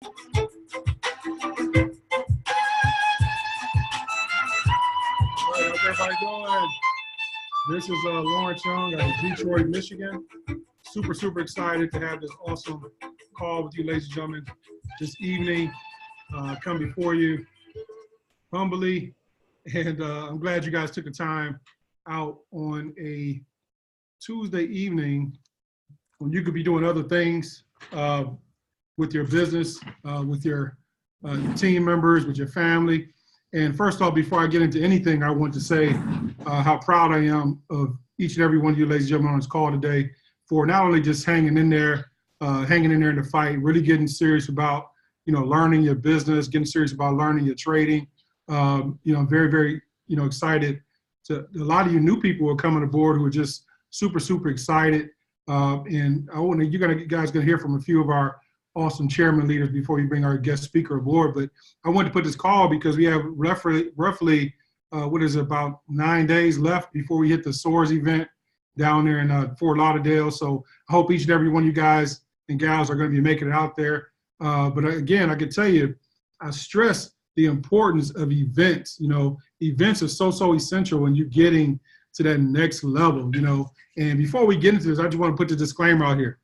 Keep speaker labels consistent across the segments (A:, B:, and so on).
A: How's everybody doing? This is Lawrence Young out of Detroit, Michigan. Super excited to have this awesome call with you, ladies and gentlemen, this evening. Come before you humbly, and I'm glad you guys took the time out on a Tuesday evening when you could be doing other things with your business, with your team members, with your family. And first off, before I get into anything, I want to say how proud I am of each and every one of you, ladies and gentlemen, on this call today for not only just hanging in there in the fight, really getting serious about, learning your business, getting serious about learning your trading. Very, excited. A lot of you new people are coming aboard who are just super excited. And you guys going to hear from a few of our awesome chairman leaders before we bring our guest speaker aboard. But I wanted to put this call because we have roughly about 9 days left before we hit the Soars event down there in Fort Lauderdale. So I hope each and every one of you guys and gals are going to be making it out there. But again, I can tell you, I stress the importance of events. Events are so essential when you're getting to that next level, And before we get into this, I just want to put the disclaimer out here.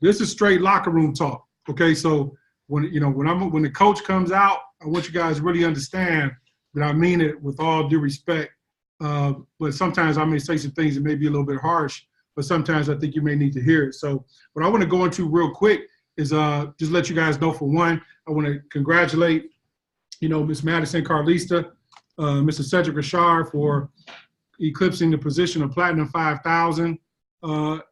A: This is straight locker room talk. Okay, so when the coach comes out, I want you guys to really understand that I mean it with all due respect. But sometimes I may say some things that may be a little bit harsh, but sometimes I think you may need to hear it. So what I want to go into real quick is just let you guys know, for one, I want to congratulate, Miss Madison Carlista, Mr. Cedric Richard for eclipsing the position of Platinum 5000 in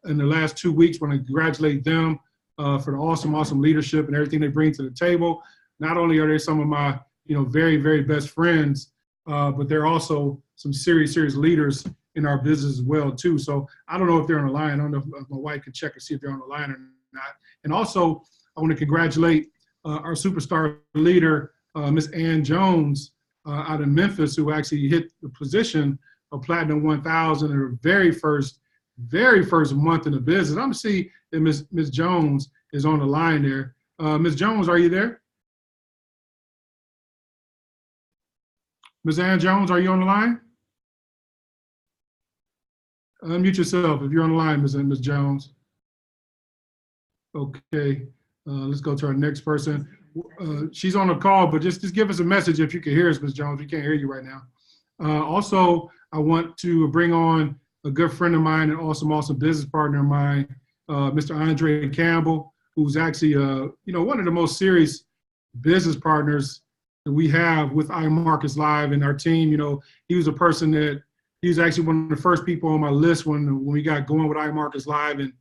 A: the last 2 weeks. I want to congratulate them for the awesome leadership and everything they bring to the table. Not only are they some of my, very best friends, but they're also some serious leaders in our business as well, too. So I don't know if they're on the line. I don't know if my wife can check and see if they're on the line or not. And also, I want to congratulate our superstar leader, Miss Ann Jones out of Memphis, who actually hit the position of Platinum 1000 in her very first month in the business. I'm going to see if Miss Jones is on the line there. Miss Jones, are you there? Miss Ann Jones, are you on the line? Unmute yourself if you're on the line, Miss Jones. Okay, let's go to our next person. She's on the call, but just give us a message if you can hear us, Miss Jones. We can't hear you right now. Also, I want to bring on a good friend of mine and awesome business partner of mine, Mr. Andre Campbell, who's actually, one of the most serious business partners that we have with iMarkets Live and our team. He was a person that he was actually one of the first people on my list when we got going with iMarkets Live. And,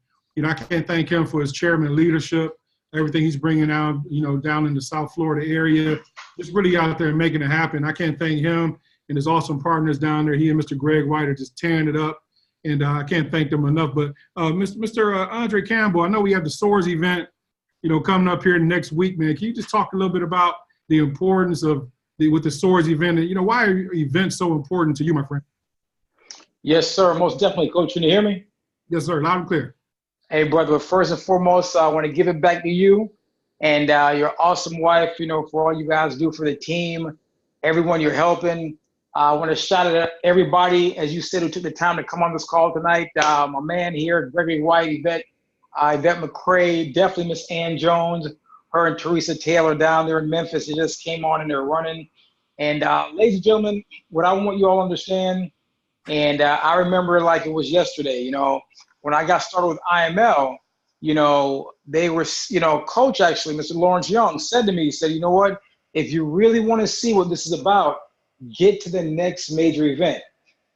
A: I can't thank him for his chairman leadership, everything he's bringing out, down in the South Florida area, just really out there making it happen. I can't thank him and his awesome partners down there. He and Mr. Greg White are just tearing it up. And I can't thank them enough. But Mr. Andre Campbell, I know we have the Soars event, coming up here next week, man. Can you just talk a little bit about the importance of with the Soars event? And, why are events so important to you, my friend?
B: Yes, sir. Most definitely. Coach, can you hear me?
A: Yes, sir. Loud and clear.
B: Hey, brother. First and foremost, I want to give it back to you and your awesome wife, for all you guys do for the team, everyone you're helping. I want to shout out everybody, as you said, who took the time to come on this call tonight. My man here, Gregory White, Yvette McCrae, definitely Miss Ann Jones, her and Teresa Taylor down there in Memphis. They just came on and they're running. And ladies and gentlemen, what I want you all to understand, and I remember like it was yesterday, when I got started with IML, they were, Coach actually, Mr. Lawrence Young said to me, he said, you know what, if you really want to see what this is about, get to the next major event.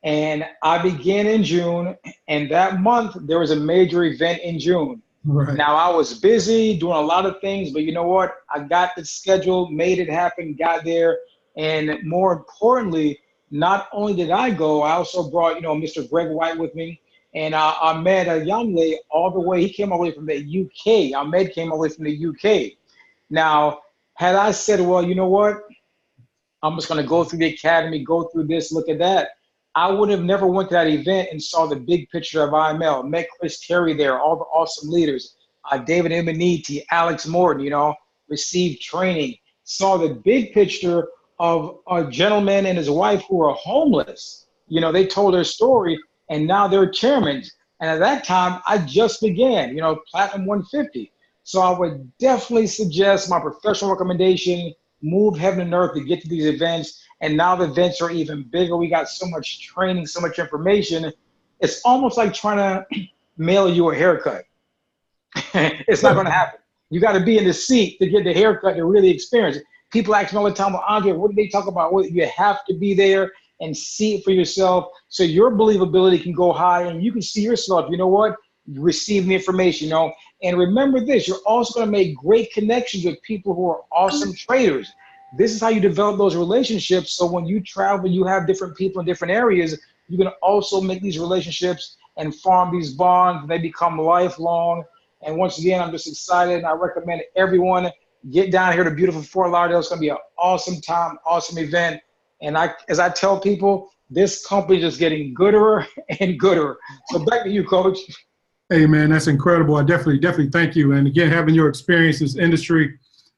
B: And I began in June, and that month there was a major event in June.
A: Right.
B: Now I was busy doing a lot of things, but you know what? I got the schedule, made it happen, got there. And more importantly, not only did I go, I also brought, Mr. Greg White with me. And I met a young lady all the way. He came all the way from the UK. Ahmed came all the way from the UK. Now, had I said, well, you know what? I'm just going to go through the academy, go through this, look at that, I would have never went to that event and saw the big picture of IML, met Chris Terry there, all the awesome leaders, David Emaniti, Alex Morton, received training, saw the big picture of a gentleman and his wife who are homeless. You know, they told their story and now they're chairmen. And at that time, I just began, you know, Platinum 150. So I would definitely suggest my professional recommendation, move heaven and earth to get to these events. And now the events are even bigger. We got so much training, so much information. It's almost like trying to mail you a haircut. It's not going to happen. You got to be in the seat to get the haircut to really experience it. People ask me all the time, well, Andre, what do they talk about? Well, you have to be there and see it for yourself so your believability can go high and you can see yourself, you know what, you receive the information, you know. And remember this, you're also going to make great connections with people who are awesome traders. This is how you develop those relationships. So when you travel, you have different people in different areas, you can also make these relationships and form these bonds. They become lifelong. And once again, I'm just excited. And I recommend everyone get down here to beautiful Fort Lauderdale. It's going to be an awesome time, awesome event. And as I tell people, this company is just getting gooder and gooder. So back to you, Coach.
A: Hey, man, that's incredible. I definitely thank you. And again, having your experience in this industry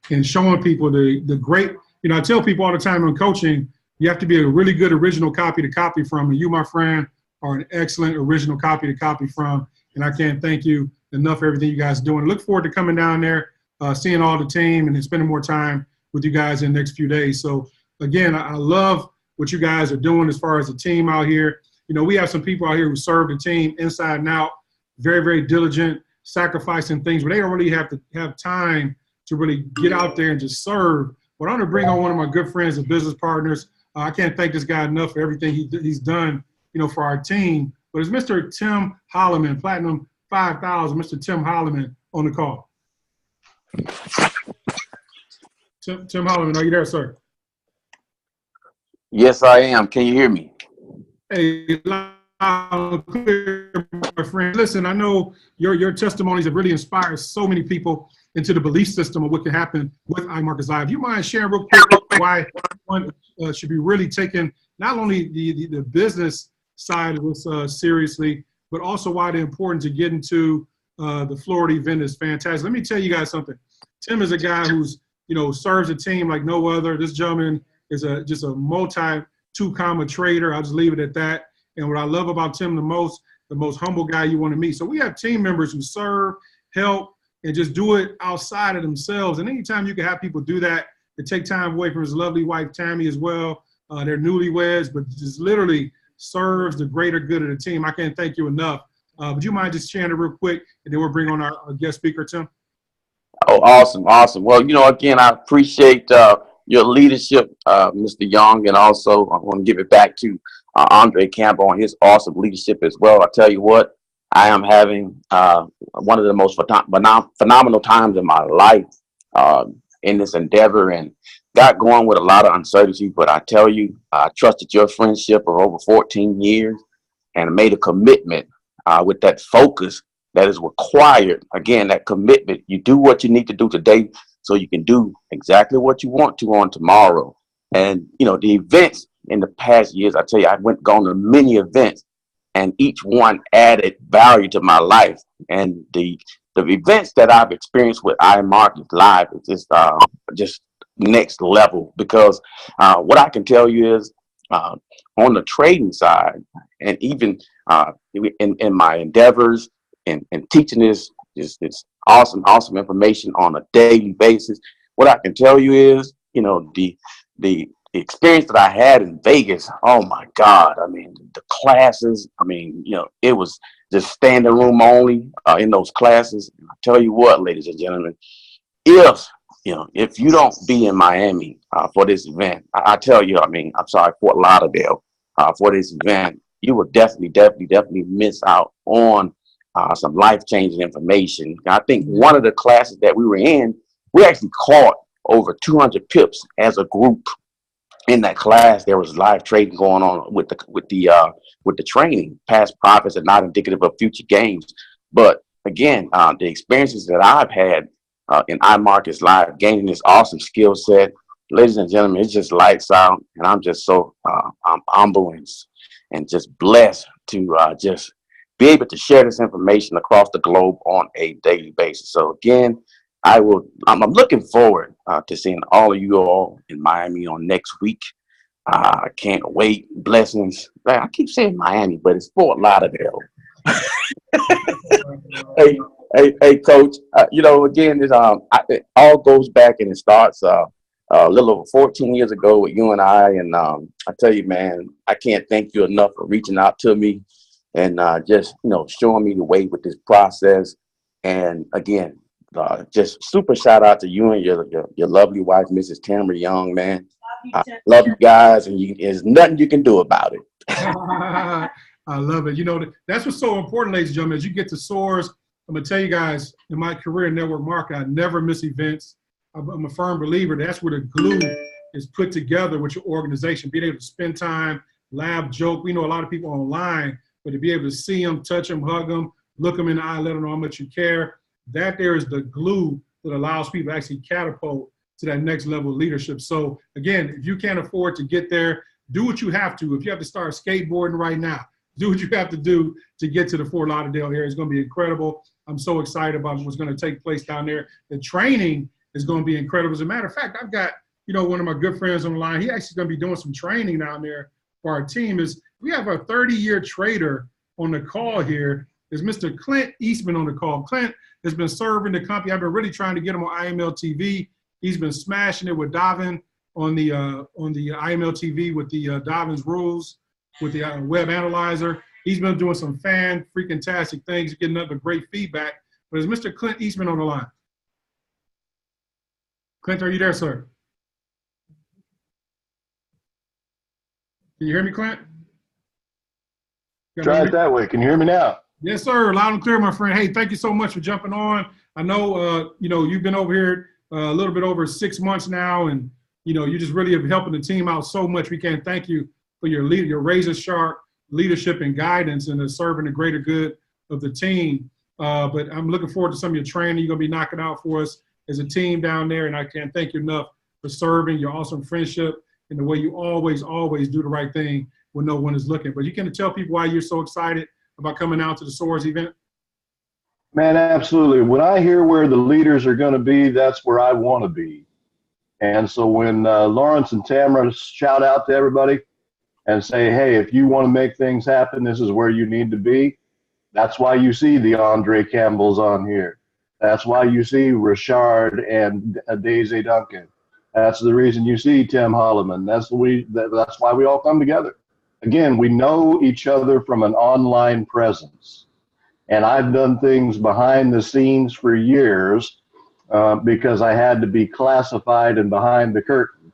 A: and showing people the great, you know, I tell people all the time in coaching, you have to be a really good original copy to copy from. And you, my friend, are an excellent original copy to copy from. And I can't thank you enough for everything you guys are doing. Look forward to coming down there, seeing all the team, and then spending more time with you guys in the next few days. So, again, I love what you guys are doing as far as the team out here. You know, we have some people out here who serve the team inside and out, very, very diligent, sacrificing things, but they don't really have to have time to really get out there and just serve. But I'm going to bring on one of my good friends and business partners. I can't thank this guy enough for everything he's done, you know, for our team. But it's Mr. Tim Holloman, Platinum 5,000, Mr. Tim Holloman on the call. Tim Holloman, are you there, sir?
C: Yes, I am. Can you hear me?
A: Hey, loud and clear, my friend. Listen, I know your testimonies have really inspired so many people into the belief system of what can happen with iMarkets Live. Do you mind sharing real quick why one should be really taking not only the business side of this seriously, but also why the importance of getting to the Florida event is fantastic. Let me tell you guys something. Tim is a guy who's, you know, serves a team like no other. This gentleman is just a multi-two-comma trader. I'll just leave it at that. And what I love about Tim the most humble guy you want to meet. So we have team members who serve, help, and just do it outside of themselves. And anytime you can have people do that, to take time away from his lovely wife, Tammy, as well. They're newlyweds, but just literally serves the greater good of the team. I can't thank you enough. Would you mind just sharing it real quick, and then we'll bring on our guest speaker, Tim?
C: Oh, awesome. Well, you know, again, I appreciate your leadership, Mr. Young, and also I want to give it back to Andre Campbell on his awesome leadership as well. I tell you what, I am having one of the most phenomenal times in my life in this endeavor, and got going with a lot of uncertainty. But I tell you, I trusted your friendship for over 14 years and made a commitment with that focus that is required. Again, that commitment. You do what you need to do today so you can do exactly what you want to on tomorrow. And, you know, the events in the past years, I tell you, I've gone to many events, and each one added value to my life. And the events that I've experienced with iMarkets Live is just next level, because what I can tell you is on the trading side, and even in my endeavors and teaching this awesome information on a daily basis, what I can tell you is, you know, the experience that I had in Vegas, oh my God, I mean, the classes, I mean, you know, it was just standing room only in those classes. And I tell you what, ladies and gentlemen, if you don't be in Miami for this event, I tell you, I mean, I'm sorry, Fort Lauderdale for this event, you will definitely miss out on some life-changing information. I think one of the classes that we were in, we actually caught over 200 pips as a group. In that class, there was live trading going on with the training. Past profits are not indicative of future gains. But again, the experiences that I've had in iMarkets Live, gaining this awesome skill set, ladies and gentlemen, it's just lights out, and I'm just so I'm humble and just blessed to just be able to share this information across the globe on a daily basis. So again, I'm looking forward to seeing all of you all in Miami on next week. I can't wait. Blessings. I keep saying Miami, but it's Fort Lauderdale. Hey, hey, Coach. Again, it all goes back and it starts a little over 14 years ago with you and I. And I tell you, man, I can't thank you enough for reaching out to me and just showing me the way with this process. And again, just super shout out to you and your lovely wife, Mrs. Tamara Young, man. I love you guys, and there's nothing you can do about it.
A: I love it. That's what's so important, ladies and gentlemen. As you get to Soars, I'm going to tell you guys, in my career in network marketing, I never miss events. I'm a firm believer that's where the glue is put together with your organization. Being able to spend time, laugh, joke. We know a lot of people online, but to be able to see them, touch them, hug them, look them in the eye, let them know how much you care, that there is the glue that allows people to actually catapult to that next level of leadership. So again, if you can't afford to get there, do what you have to. If you have to start skateboarding right now, do what you have to do to get to the Fort Lauderdale area. It's going to be incredible. I'm so excited about what's going to take place down there. The training is going to be incredible. As a matter of fact, I've got, one of my good friends on the line. He actually going to be doing some training down there for our team. We have a 30-year trader on the call here. Is Mr. Clint Eastman on the call. Clint has been serving the company. I've been really trying to get him on IML TV. He's been smashing it with Davin on the IML TV with the Davin's rules, with the web analyzer. He's been doing some fan-freaking-tastic things, getting nothing but great feedback. But is Mr. Clint Eastman on the line? Clint, are you there, sir? Can you hear me, Clint?
D: Try it that way. Can you hear me now?
A: Yes, sir. Loud and clear, my friend. Hey, thank you so much for jumping on. I know, you've been over here a little bit over 6 months now, and, you just really have helping the team out so much. We can't thank you for your razor sharp leadership and guidance and serving the greater good of the team. But I'm looking forward to some of your training you're going to be knocking out for us as a team down there, and I can't thank you enough for serving, your awesome friendship, and the way you always do the right thing when no one is looking. But you can tell people why you're so excited about coming out to the Soars event?
D: Man, absolutely. When I hear where the leaders are going to be, that's where I want to be. And so when Lawrence and Tamara shout out to everybody and say, hey, if you want to make things happen, this is where you need to be. That's why you see the Andre Campbells on here. That's why you see Richard and Daisy Duncan. That's the reason you see Tim Holloman. That's why we all come together. Again, we know each other from an online presence. And I've done things behind the scenes for years because I had to be classified and behind the curtain.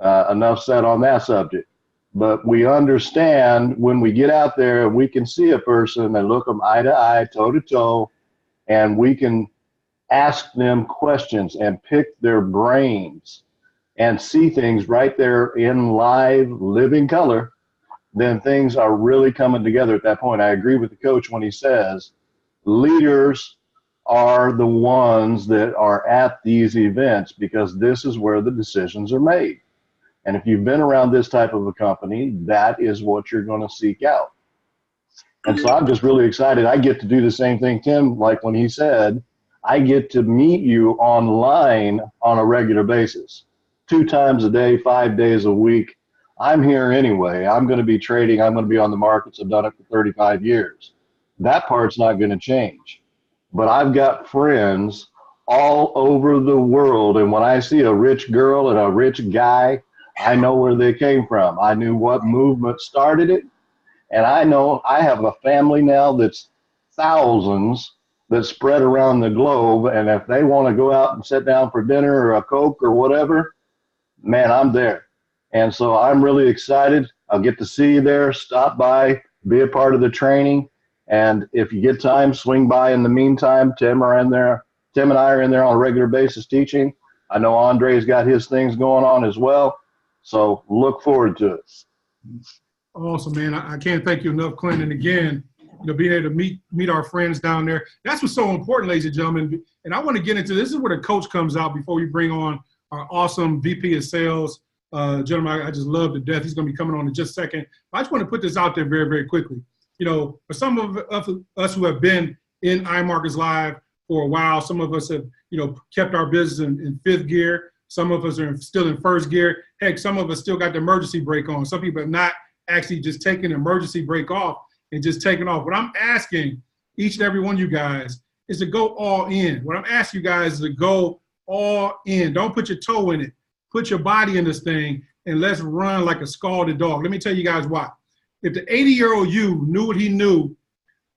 D: Enough said on that subject. But we understand when we get out there, we can see a person and look them eye to eye, toe to toe, and we can ask them questions and pick their brains and see things right there in live, living color. Then things are really coming together at that point. I agree with the coach when he says leaders are the ones that are at these events because this is where the decisions are made. And if you've been around this type of a company, that is what you're going to seek out. And so I'm just really excited. I get to do the same thing, Tim, like when he said, I get to meet you online on a regular basis, 2 times a day, 5 days a week. I'm here anyway. I'm going to be trading. I'm going to be on the markets. I've done it for 35 years. That part's not going to change. But I've got friends all over the world. And when I see a rich girl and a rich guy, I know where they came from. I knew what movement started it. And I know I have a family now that's thousands that spread around the globe. And if they want to go out and sit down for dinner or a Coke or whatever, man, I'm there. And so I'm really excited. I'll get to see you there, stop by, be a part of the training. And if you get time, swing by in the meantime. Tim and I are in there on a regular basis teaching. I know Andre's got his things going on as well. So look forward to it.
A: Awesome, man. I can't thank you enough, Clint. And again, being able to meet our friends down there. That's what's so important, ladies and gentlemen. And I want to get into this is where the coach comes out before we bring on our awesome VP of sales. Gentlemen, I just love to death. He's going to be coming on in just a second. I just want to put this out there very, very quickly. For some of us who have been in iMarkets Live for a while. Some of us have, kept our business in fifth gear. Some of us are still in first gear. Heck, some of us still got the emergency brake on. Some people have not actually just taken the emergency brake off and just taken off. What I'm asking each and every one of you guys is to go all in. What I'm asking you guys is to go all in. Don't put your toe in it. Put your body in this thing, and let's run like a scalded dog. Let me tell you guys why. If the 80-year-old you knew what he knew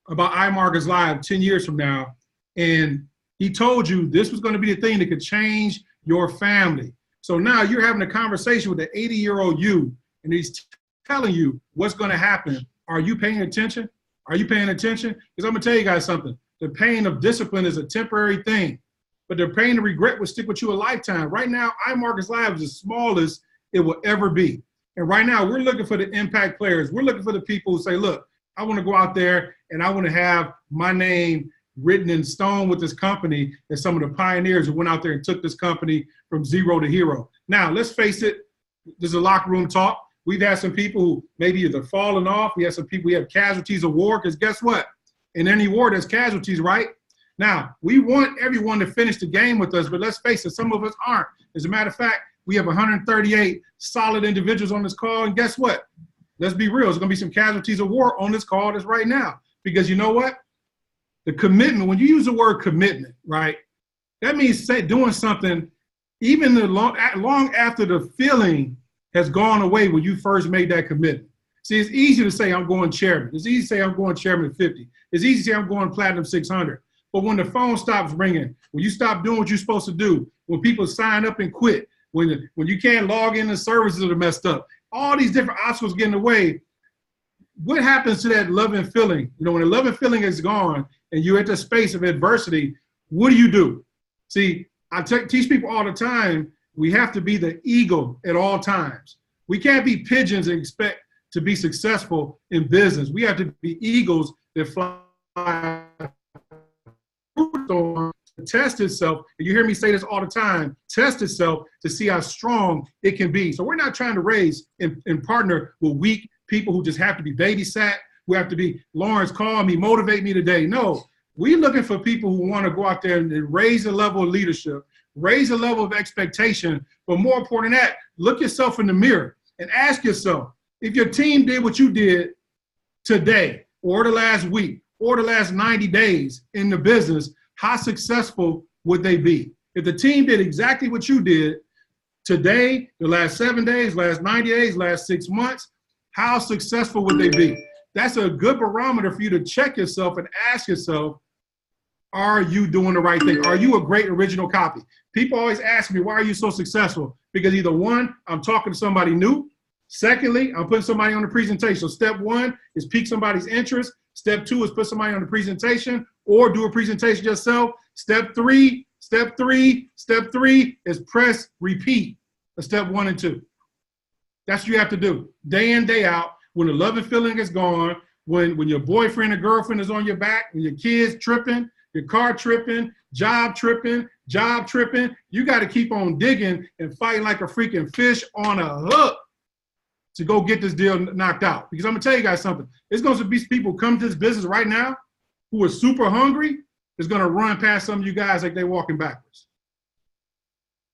A: about iMarkets Live 10 years from now, and he told you this was going to be the thing that could change your family. So now you're having a conversation with the 80-year-old you, and he's telling you what's going to happen. Are you paying attention? Are you paying attention? Because I'm going to tell you guys something. The pain of discipline is a temporary thing, but the pain of regret will stick with you a lifetime. Right now, iMarkets Live is the smallest it will ever be. And right now, we're looking for the impact players. We're looking for the people who say, look, I want to go out there and I want to have my name written in stone with this company as some of the pioneers who went out there and took this company from zero to hero. Now, let's face it, this is a locker room talk. We've had some people who maybe either fallen off. We have some people, we have casualties of war, because guess what? In any war, there's casualties, right? Now, we want everyone to finish the game with us, but let's face it, some of us aren't. As a matter of fact, we have 138 solid individuals on this call, and guess what? Let's be real. There's going to be some casualties of war on this call that's right now, because you know what? The commitment, when you use the word commitment, right, that means doing something even long after the feeling has gone away when you first made that commitment. See, it's easy to say I'm going chairman. It's easy to say I'm going chairman 50. It's easy to say I'm going platinum 600. But when the phone stops ringing, when you stop doing what you're supposed to do, when people sign up and quit, when you can't log in, the services are messed up, all these different obstacles get in the way, what happens to that love and feeling? When the love and feeling is gone and you're at the space of adversity, what do? See, I teach people all the time, we have to be the eagle at all times. We can't be pigeons and expect to be successful in business. We have to be eagles that fly to test itself. And you hear me say this all the time, test itself to see how strong it can be. So we're not trying to raise and partner with weak people who just have to be babysat. We have to be, Lawrence, call me, motivate me today. No, we're looking for people who want to go out there and raise the level of leadership, raise the level of expectation. But more important than that, look yourself in the mirror and ask yourself, if your team did what you did today or the last week or the last 90 days in the business, how successful would they be? If the team did exactly what you did today, the last 7 days, last 90 days, last 6 months, how successful would they be? That's a good barometer for you to check yourself and ask yourself, are you doing the right thing? Are you a great original copy? People always ask me, why are you so successful? Because either one, I'm talking to somebody new. Secondly, I'm putting somebody on the presentation. So step one is pique somebody's interest. Step two is put somebody on the presentation or do a presentation yourself. Step three is press repeat of step 1 and 2. That's what you have to do day in, day out. When the love and feeling is gone, when your boyfriend or girlfriend is on your back, when your kids tripping, your car tripping, job tripping, you got to keep on digging and fighting like a freaking fish on a hook to go get this deal knocked out. Because I'm gonna tell you guys something. There's going to be people come to this business right now who are super hungry, is going to run past some of you guys like they're walking backwards.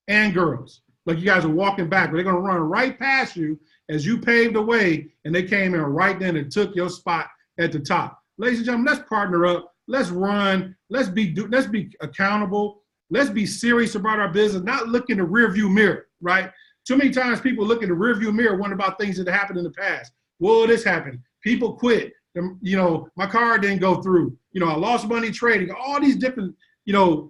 A: And girls, like you guys are walking backwards. They're going to run right past you as you paved the way, and they came in right then and took your spot at the top. Ladies and gentlemen, let's partner up. Let's run. Let's be accountable. Let's be serious about our business, not look in the rearview mirror, right? Too many times people look in the rearview mirror, wonder about things that happened in the past. Well, this happened. People quit. My car didn't go through. I lost money trading. All these different,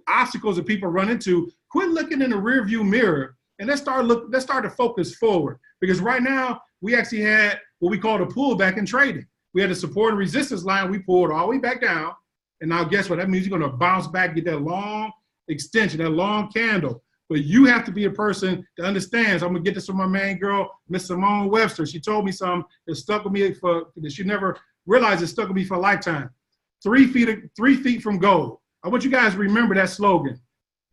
A: obstacles that people run into. Quit looking in the rearview mirror and let's start to focus forward. Because right now we actually had what we call the pullback in trading. We had the support and resistance line. We pulled all the way back down. And now guess what? That means you're going to bounce back, get that long extension, that long candle. But you have to be a person that understands. I'm going to get this from my main girl, Miss Simone Webster. She told me something that stuck with me that she never realized it stuck with me for a lifetime. 3 feet from gold. I want you guys to remember that slogan,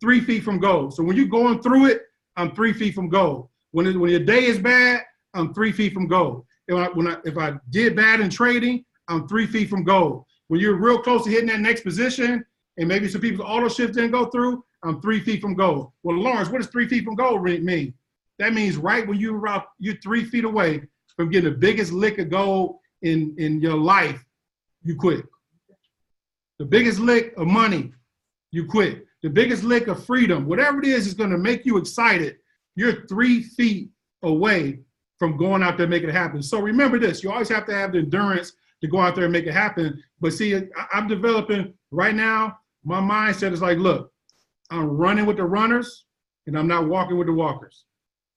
A: 3 feet from gold. So when you're going through it, I'm 3 feet from gold. When your day is bad, I'm 3 feet from gold. If I did bad in trading, I'm 3 feet from gold. When you're real close to hitting that next position and maybe some people's auto shifts didn't go through, I'm 3 feet from goal. Well, Lawrence, what does 3 feet from goal mean? That means right when you're 3 feet away from getting the biggest lick of gold in your life, you quit. The biggest lick of money, you quit. The biggest lick of freedom, whatever it is going to make you excited, you're 3 feet away from going out there and making it happen. So remember this, you always have to have the endurance to go out there and make it happen. But see, I'm developing right now, my mindset is like, look, I'm running with the runners and I'm not walking with the walkers,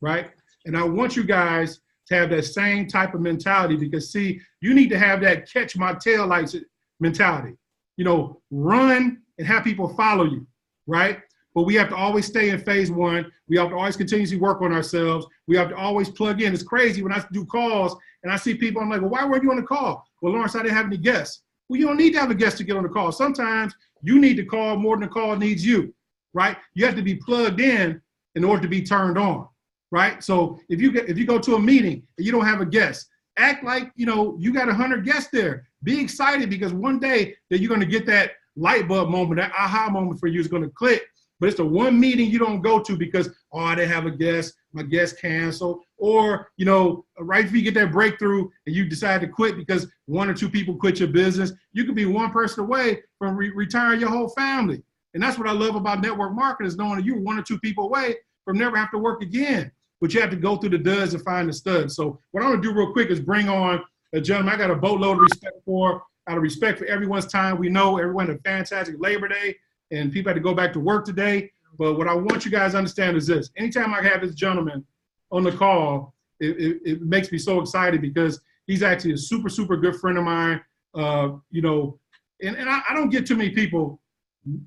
A: right? And I want you guys to have that same type of mentality because see, you need to have that catch my tail lights mentality. You know, run and have people follow you, right? But we have to always stay in phase one. We have to always continuously work on ourselves. We have to always plug in. It's crazy when I do calls and I see people, I'm like, well, why weren't you on the call? Well, Lawrence, I didn't have any guests. Well, you don't need to have a guest to get on the call. Sometimes you need to call more than the call needs you, right? You have to be plugged in order to be turned on, right? So if you go to a meeting and you don't have a guest, act like, you know, you got 100 guests there. Be excited because one day that you're going to get that light bulb moment, that aha moment for you is going to click. But it's the one meeting you don't go to because, oh, I didn't have a guest, my guest canceled. Or, you know, right if you get that breakthrough and you decide to quit because 1 or 2 people quit your business, you could be one person away from retiring your whole family. And that's what I love about network marketing is knowing that you're 1 or 2 people away from never have to work again. But you have to go through the duds and find the studs. So what I'm going to do real quick is bring on a gentleman I got a boatload of respect for, out of respect for everyone's time. We know everyone had a fantastic Labor Day and people had to go back to work today. But what I want you guys to understand is this. Anytime I have this gentleman on the call, it makes me so excited because he's actually a super, super good friend of mine. You know, and I don't get too many people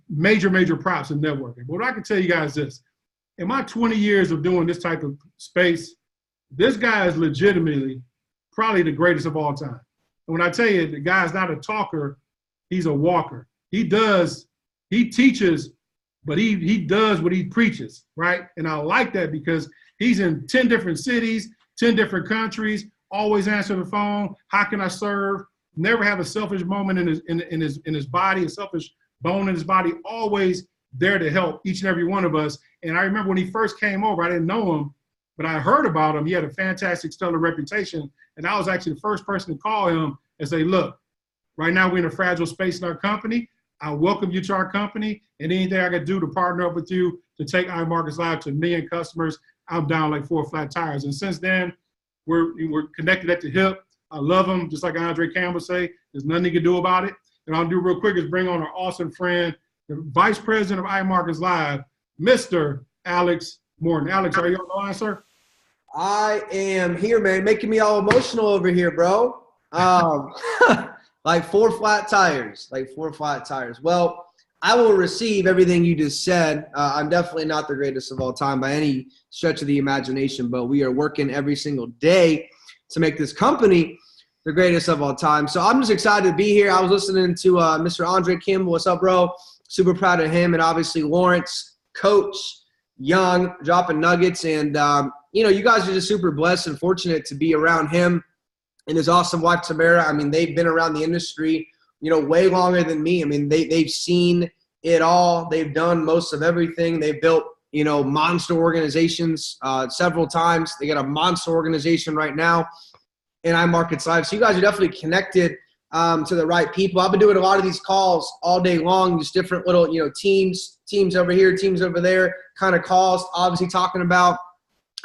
A: major props in networking. But what I can tell you guys is this. In my 20 years of doing this type of space, this guy is legitimately probably the greatest of all time. And when I tell you the guy's not a talker, he's a walker. He teaches, but he does what he preaches, right? And I like that because he's in 10 different cities, 10 different countries, always answer the phone. How can I serve? Never have a selfish moment in his body, a selfish bone in his body, always there to help each and every one of us. And I remember when he first came over, I didn't know him, but I heard about him. He had a fantastic, stellar reputation. And I was actually the first person to call him and say, look, right now we're in a fragile space in our company. I welcome you to our company. And anything I can do to partner up with you to take iMarkets Live to a million customers, I'm down like 4 flat tires. And since then, we're connected at the hip. I love him, just like Andre Campbell say. There's nothing he can do about it. And I'll do real quick is bring on our awesome friend, the Vice President of iMarkets Live, Mr. Alex Morton. Alex, are you on the line, sir?
E: I am here, man. Making me all emotional over here, bro. Like 4 flat tires. Well, I will receive everything you just said. I'm definitely not the greatest of all time by any stretch of the imagination, but we are working every single day to make this company the greatest of all time. So I'm just excited to be here. I was listening to Mr. Andre Campbell. What's up, bro? Super proud of him. And obviously Lawrence, Coach Young, dropping nuggets. And, you know, you guys are just super blessed and fortunate to be around him and his awesome wife, Tamara. I mean, they've been around the industry, you know, way longer than me. I mean, they've seen it all. They've done most of everything. They've built, you know, monster organizations several times. They got a monster organization right now in iMarkets Live. So you guys are definitely connected to the right people. I've been doing a lot of these calls all day long, just different little, you know, teams over here, teams over there kind of calls, obviously talking about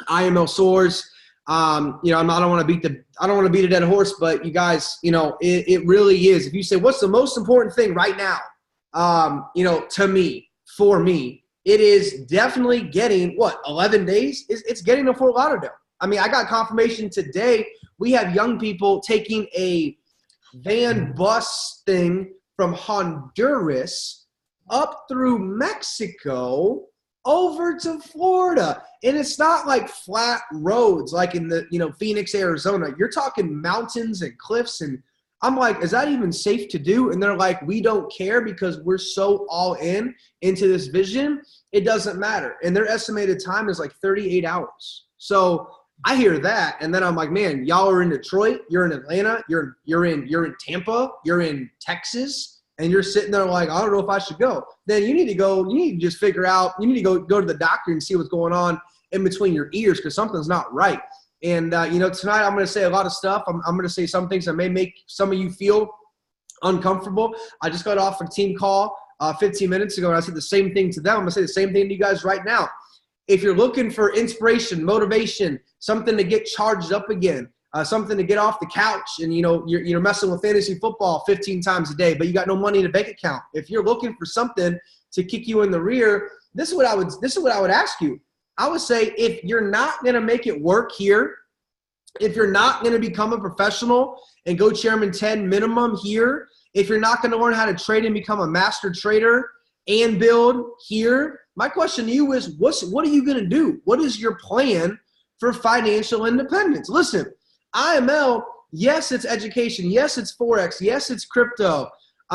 E: IML Soars. You know, I don't want to beat a dead horse, but you guys, you know, it really is. If you say, what's the most important thing right now? You know, to me, for me, it is definitely getting 11 days. It's getting to Fort Lauderdale. I mean, I got confirmation today. We have young people taking a van bus thing from Honduras up through Mexico over to Florida. And it's not like flat roads like in the, you know, Phoenix, Arizona. You're talking mountains and cliffs. And I'm like, is that even safe to do? And they're like, we don't care because we're so all into this vision. It doesn't matter. And their estimated time is like 38 hours. So I hear that, and then I'm like, man, y'all are in Detroit, you're in Atlanta, you're in Tampa, you're in Texas, and you're sitting there like, I don't know if I should go, then you need to just figure out, you need to go to the doctor and see what's going on in between your ears because something's not right. And, tonight I'm going to say a lot of stuff. I'm going to say some things that may make some of you feel uncomfortable. I just got off a team call 15 minutes ago, and I said the same thing to them. I'm going to say the same thing to you guys right now. If you're looking for inspiration, motivation, something to get charged up again, something to get off the couch, and you're messing with fantasy football 15 times a day, but you got no money in a bank account. If you're looking for something to kick you in the rear, this is what I would ask you. I would say if you're not going to make it work here, if you're not going to become a professional and go Chairman 10 minimum here, if you're not going to learn how to trade and become a master trader and build here, my question to you is, what are you going to do? What is your plan for financial independence? Listen, IML, yes, it's education. Yes, it's Forex. Yes, it's crypto.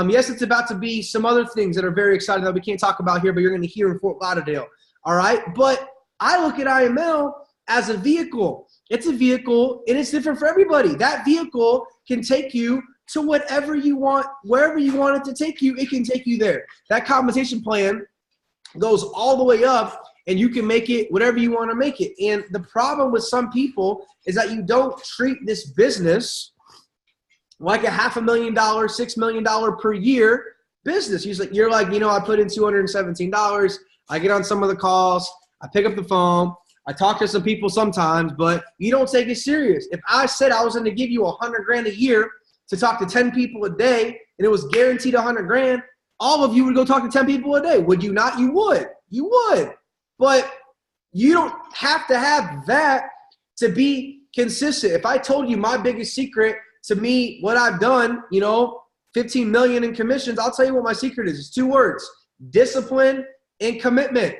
E: Yes, it's about to be some other things that are very exciting that we can't talk about here, but you're going to hear in Fort Lauderdale. All right? But I look at IML as a vehicle. It's a vehicle, and it's different for everybody. That vehicle can take you to whatever you want, wherever you want it to take you, it can take you there. That compensation plan goes all the way up, and you can make it whatever you want to make it. And the problem with some people is that you don't treat this business like a $500,000, $6 million per year business. You're like, I put in $217. I get on some of the calls. I pick up the phone. I talk to some people sometimes, but you don't take it serious. If I said I was going to give you $100,000 a year to talk to 10 people a day, and it was guaranteed $100,000, all of you would go talk to 10 people a day. Would you not? You would. You would. But you don't have to have that to be consistent. If I told you my biggest secret to me, what I've done, 15 million in commissions, I'll tell you what my secret is. It's 2 words: discipline and commitment.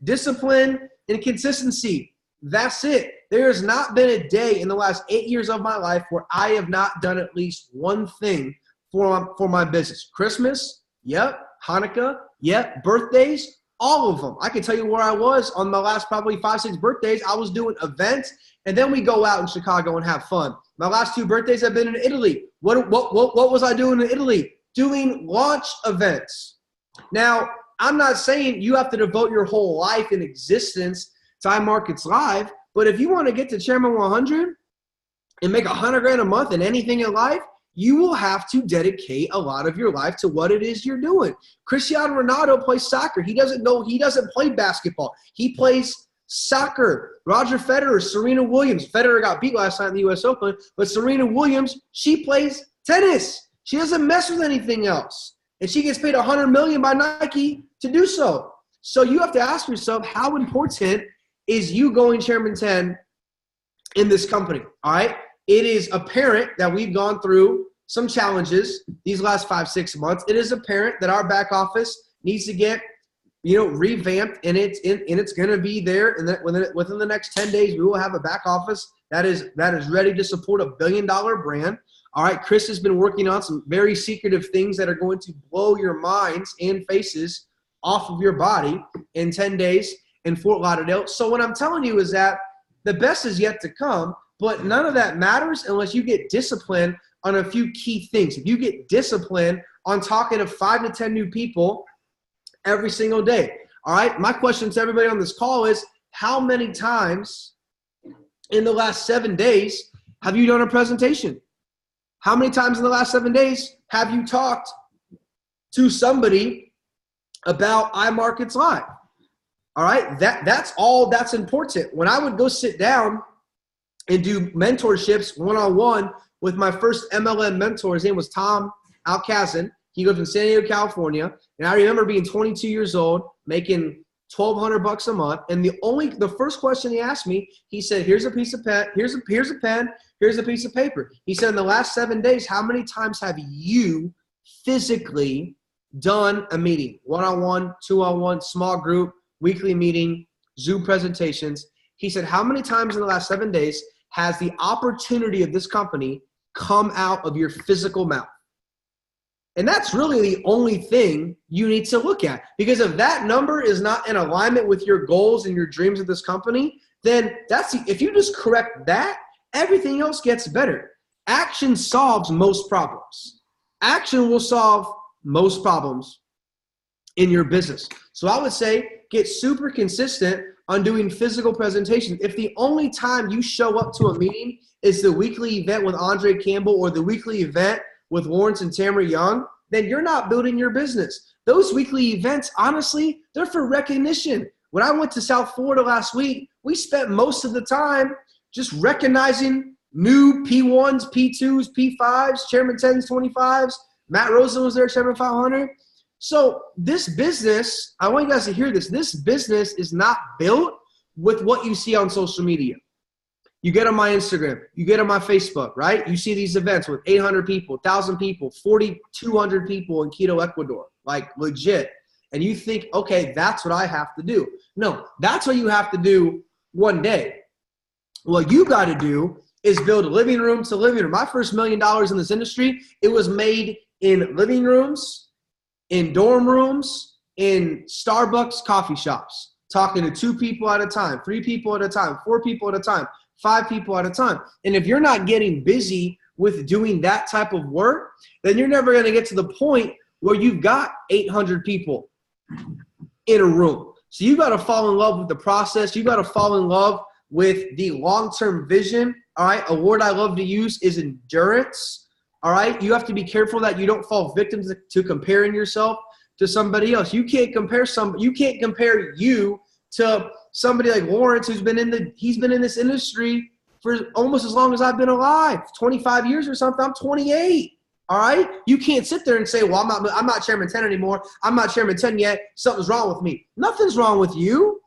E: Discipline and consistency. That's it. There has not been a day in the last 8 years of my life where I have not done at least one thing for my business. Christmas, yep. Hanukkah, yep. Birthdays, all of them. I can tell you where I was on my last probably 5, 6 birthdays. I was doing events, and then we go out in Chicago and have fun. My last 2 birthdays have been in Italy. What was I doing in Italy? Doing launch events. Now, I'm not saying you have to devote your whole life and existence to iMarkets Live, but if you want to get to Chairman 100 and make $100,000 a month in anything in life, you will have to dedicate a lot of your life to what it is you're doing. Cristiano Ronaldo plays soccer. He doesn't play basketball. He plays soccer. Roger Federer, Serena Williams. Federer got beat last night in the U.S. Open, but Serena Williams, she plays tennis. She doesn't mess with anything else. And she gets paid $100 million by Nike to do so. So you have to ask yourself, how important is you going Chairman 10 in this company? All right. It is apparent that we've gone through some challenges these last 5, 6 months. It is apparent that our back office needs to get, revamped, and it's going to be there. And that within the next 10 days, we will have a back office that is ready to support a $1 billion brand. All right, Chris has been working on some very secretive things that are going to blow your minds and faces off of your body in 10 days in Fort Lauderdale. So what I'm telling you is that the best is yet to come, but none of that matters unless you get disciplined on a few key things. If you get disciplined on talking to 5 to 10 new people every single day. All right, my question to everybody on this call is, how many times in the last 7 days have you done a presentation? How many times in the last 7 days have you talked to somebody about iMarkets Live? All right, that's all that's important. When I would go sit down and do mentorships one-on-one with my first MLM mentor, his name was Tom Alcazan. He lived in San Diego, California, and I remember being 22 years old, making $1,200 a month. And the first question he asked me, he said, "Here's a piece of pen. Here's a pen. Here's a piece of paper." He said, "In the last 7 days, how many times have you physically done a meeting? One-on-one, two-on-one, small group, weekly meeting, Zoom presentations?" He said, "How many times in the last 7 days has the opportunity of this company come out of your physical mouth?" And that's really the only thing you need to look at. Because if that number is not in alignment with your goals and your dreams of this company, then if you just correct that, everything else gets better. Action solves most problems. Action will solve most problems in your business. So I would say get super consistent on doing physical presentations. If the only time you show up to a meeting is the weekly event with Andre Campbell or the weekly event with Lawrence and Tamara Young, then you're not building your business. Those weekly events, honestly, they're for recognition. When I went to South Florida last week, we spent most of the time just recognizing new P1s, P2s, P5s, Chairman 10s, 25s. Matt Rosen was there, Chairman 500. So this business, I want you guys to hear this. This business is not built with what you see on social media. You get on my Instagram, you get on my Facebook, right? You see these events with 800 people, 1,000 people, 4,200 people in Quito, Ecuador, like legit. And you think, okay, that's what I have to do. No, that's what you have to do one day. What you got to do is build living room to living room. My first $1 million in this industry, it was made in living rooms, in dorm rooms, in Starbucks coffee shops, talking to 2 people at a time, 3 people at a time, 4 people at a time, 5 people at a time. And if you're not getting busy with doing that type of work, then you're never going to get to the point where you've got 800 people in a room. So you got to fall in love with the process. You got to fall in love with the long-term vision. All right. A word I love to use is endurance. All right. You have to be careful that you don't fall victim to comparing yourself to somebody else. You can't compare you to somebody like Lawrence, he's been in this industry for almost as long as I've been alive, 25 years or something. I'm 28. All right. You can't sit there and say, well, I'm not Chairman 10 anymore. I'm not Chairman 10 yet. Something's wrong with me. Nothing's wrong with you.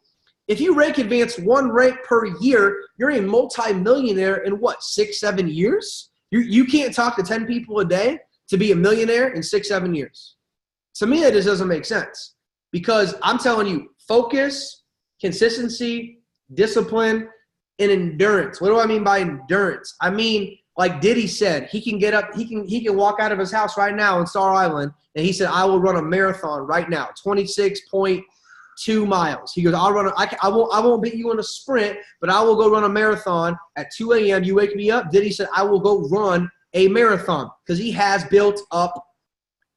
E: If you rank advance 1 rank per year, you're a multi-millionaire in what, 6-7 years? You can't talk to 10 people a day to be a millionaire in 6-7 years. To me, that just doesn't make sense, because I'm telling you, focus, consistency, discipline, and endurance. What do I mean by endurance? I mean, like Diddy said, he can get up, he can walk out of his house right now in Star Island, and he said, I will run a marathon right now, 26.2 miles. He goes, I won't beat you in a sprint, but I will go run a marathon at 2 a.m. You wake me up. Diddy said, I will go run a marathon, because he has built up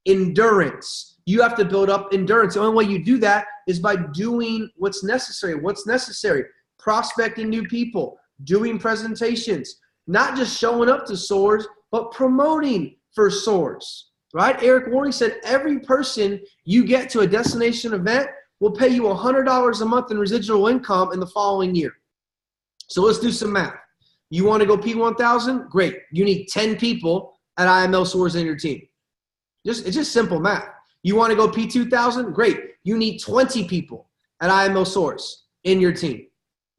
E: endurance. You have to build up endurance. The only way you do that is by doing what's necessary. What's necessary? Prospecting new people, doing presentations, not just showing up to Soars, but promoting for Soars, right? Eric Worre said every person you get to a destination event will pay you $100 a month in residual income in the following year. So let's do some math. You want to go P1000? Great. You need 10 people at IML Soars in your team. It's just simple math. You want to go P2000? Great. You need 20 people at IML Soars in your team.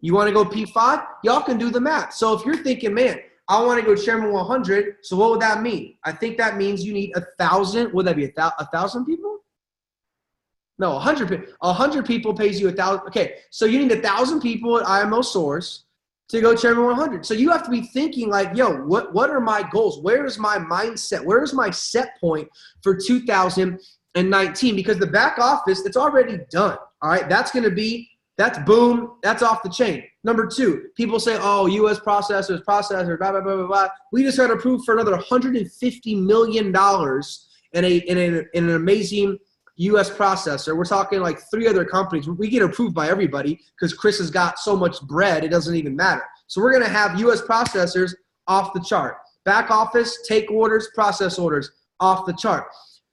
E: You want to go P5? Y'all can do the math. So if you're thinking, man, I want to go Chairman 100, so what would that mean? I think that means you need 1,000. Would that be 1,000 people? No, 100 people pays you 1,000. Okay, so you need 1,000 people at IML Soars to go Chairman 100. So you have to be thinking like, yo, what are my goals? Where is my mindset? Where is my set point for 2019? Because the back office, it's already done. All right, that's boom, that's off the chain. Number 2, people say, oh, U.S. processors, blah, blah, blah, blah, blah. We just got approved for another $150 million in an amazing U.S. processor. We're talking like 3 other companies. We get approved by everybody because Chris has got so much bread, it doesn't even matter. So we're going to have U.S. processors off the chart. Back office, take orders, process orders, off the chart.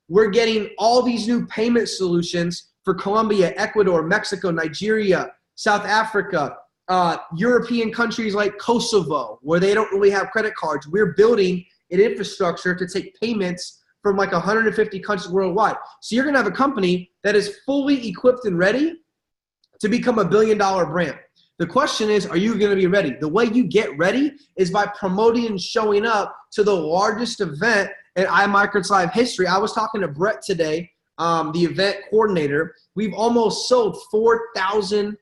E: We're getting all these new payment solutions for Colombia, Ecuador, Mexico, Nigeria, South Africa, European countries like Kosovo, where they don't really have credit cards. We're building an infrastructure to take payments from like 150 countries worldwide. So you're going to have a company that is fully equipped and ready to become a $1 billion brand. The question is, are you going to be ready? The way you get ready is by promoting and showing up to the largest event in iMicro's live history. I was talking to Brett today, the event coordinator. We've almost sold 4,000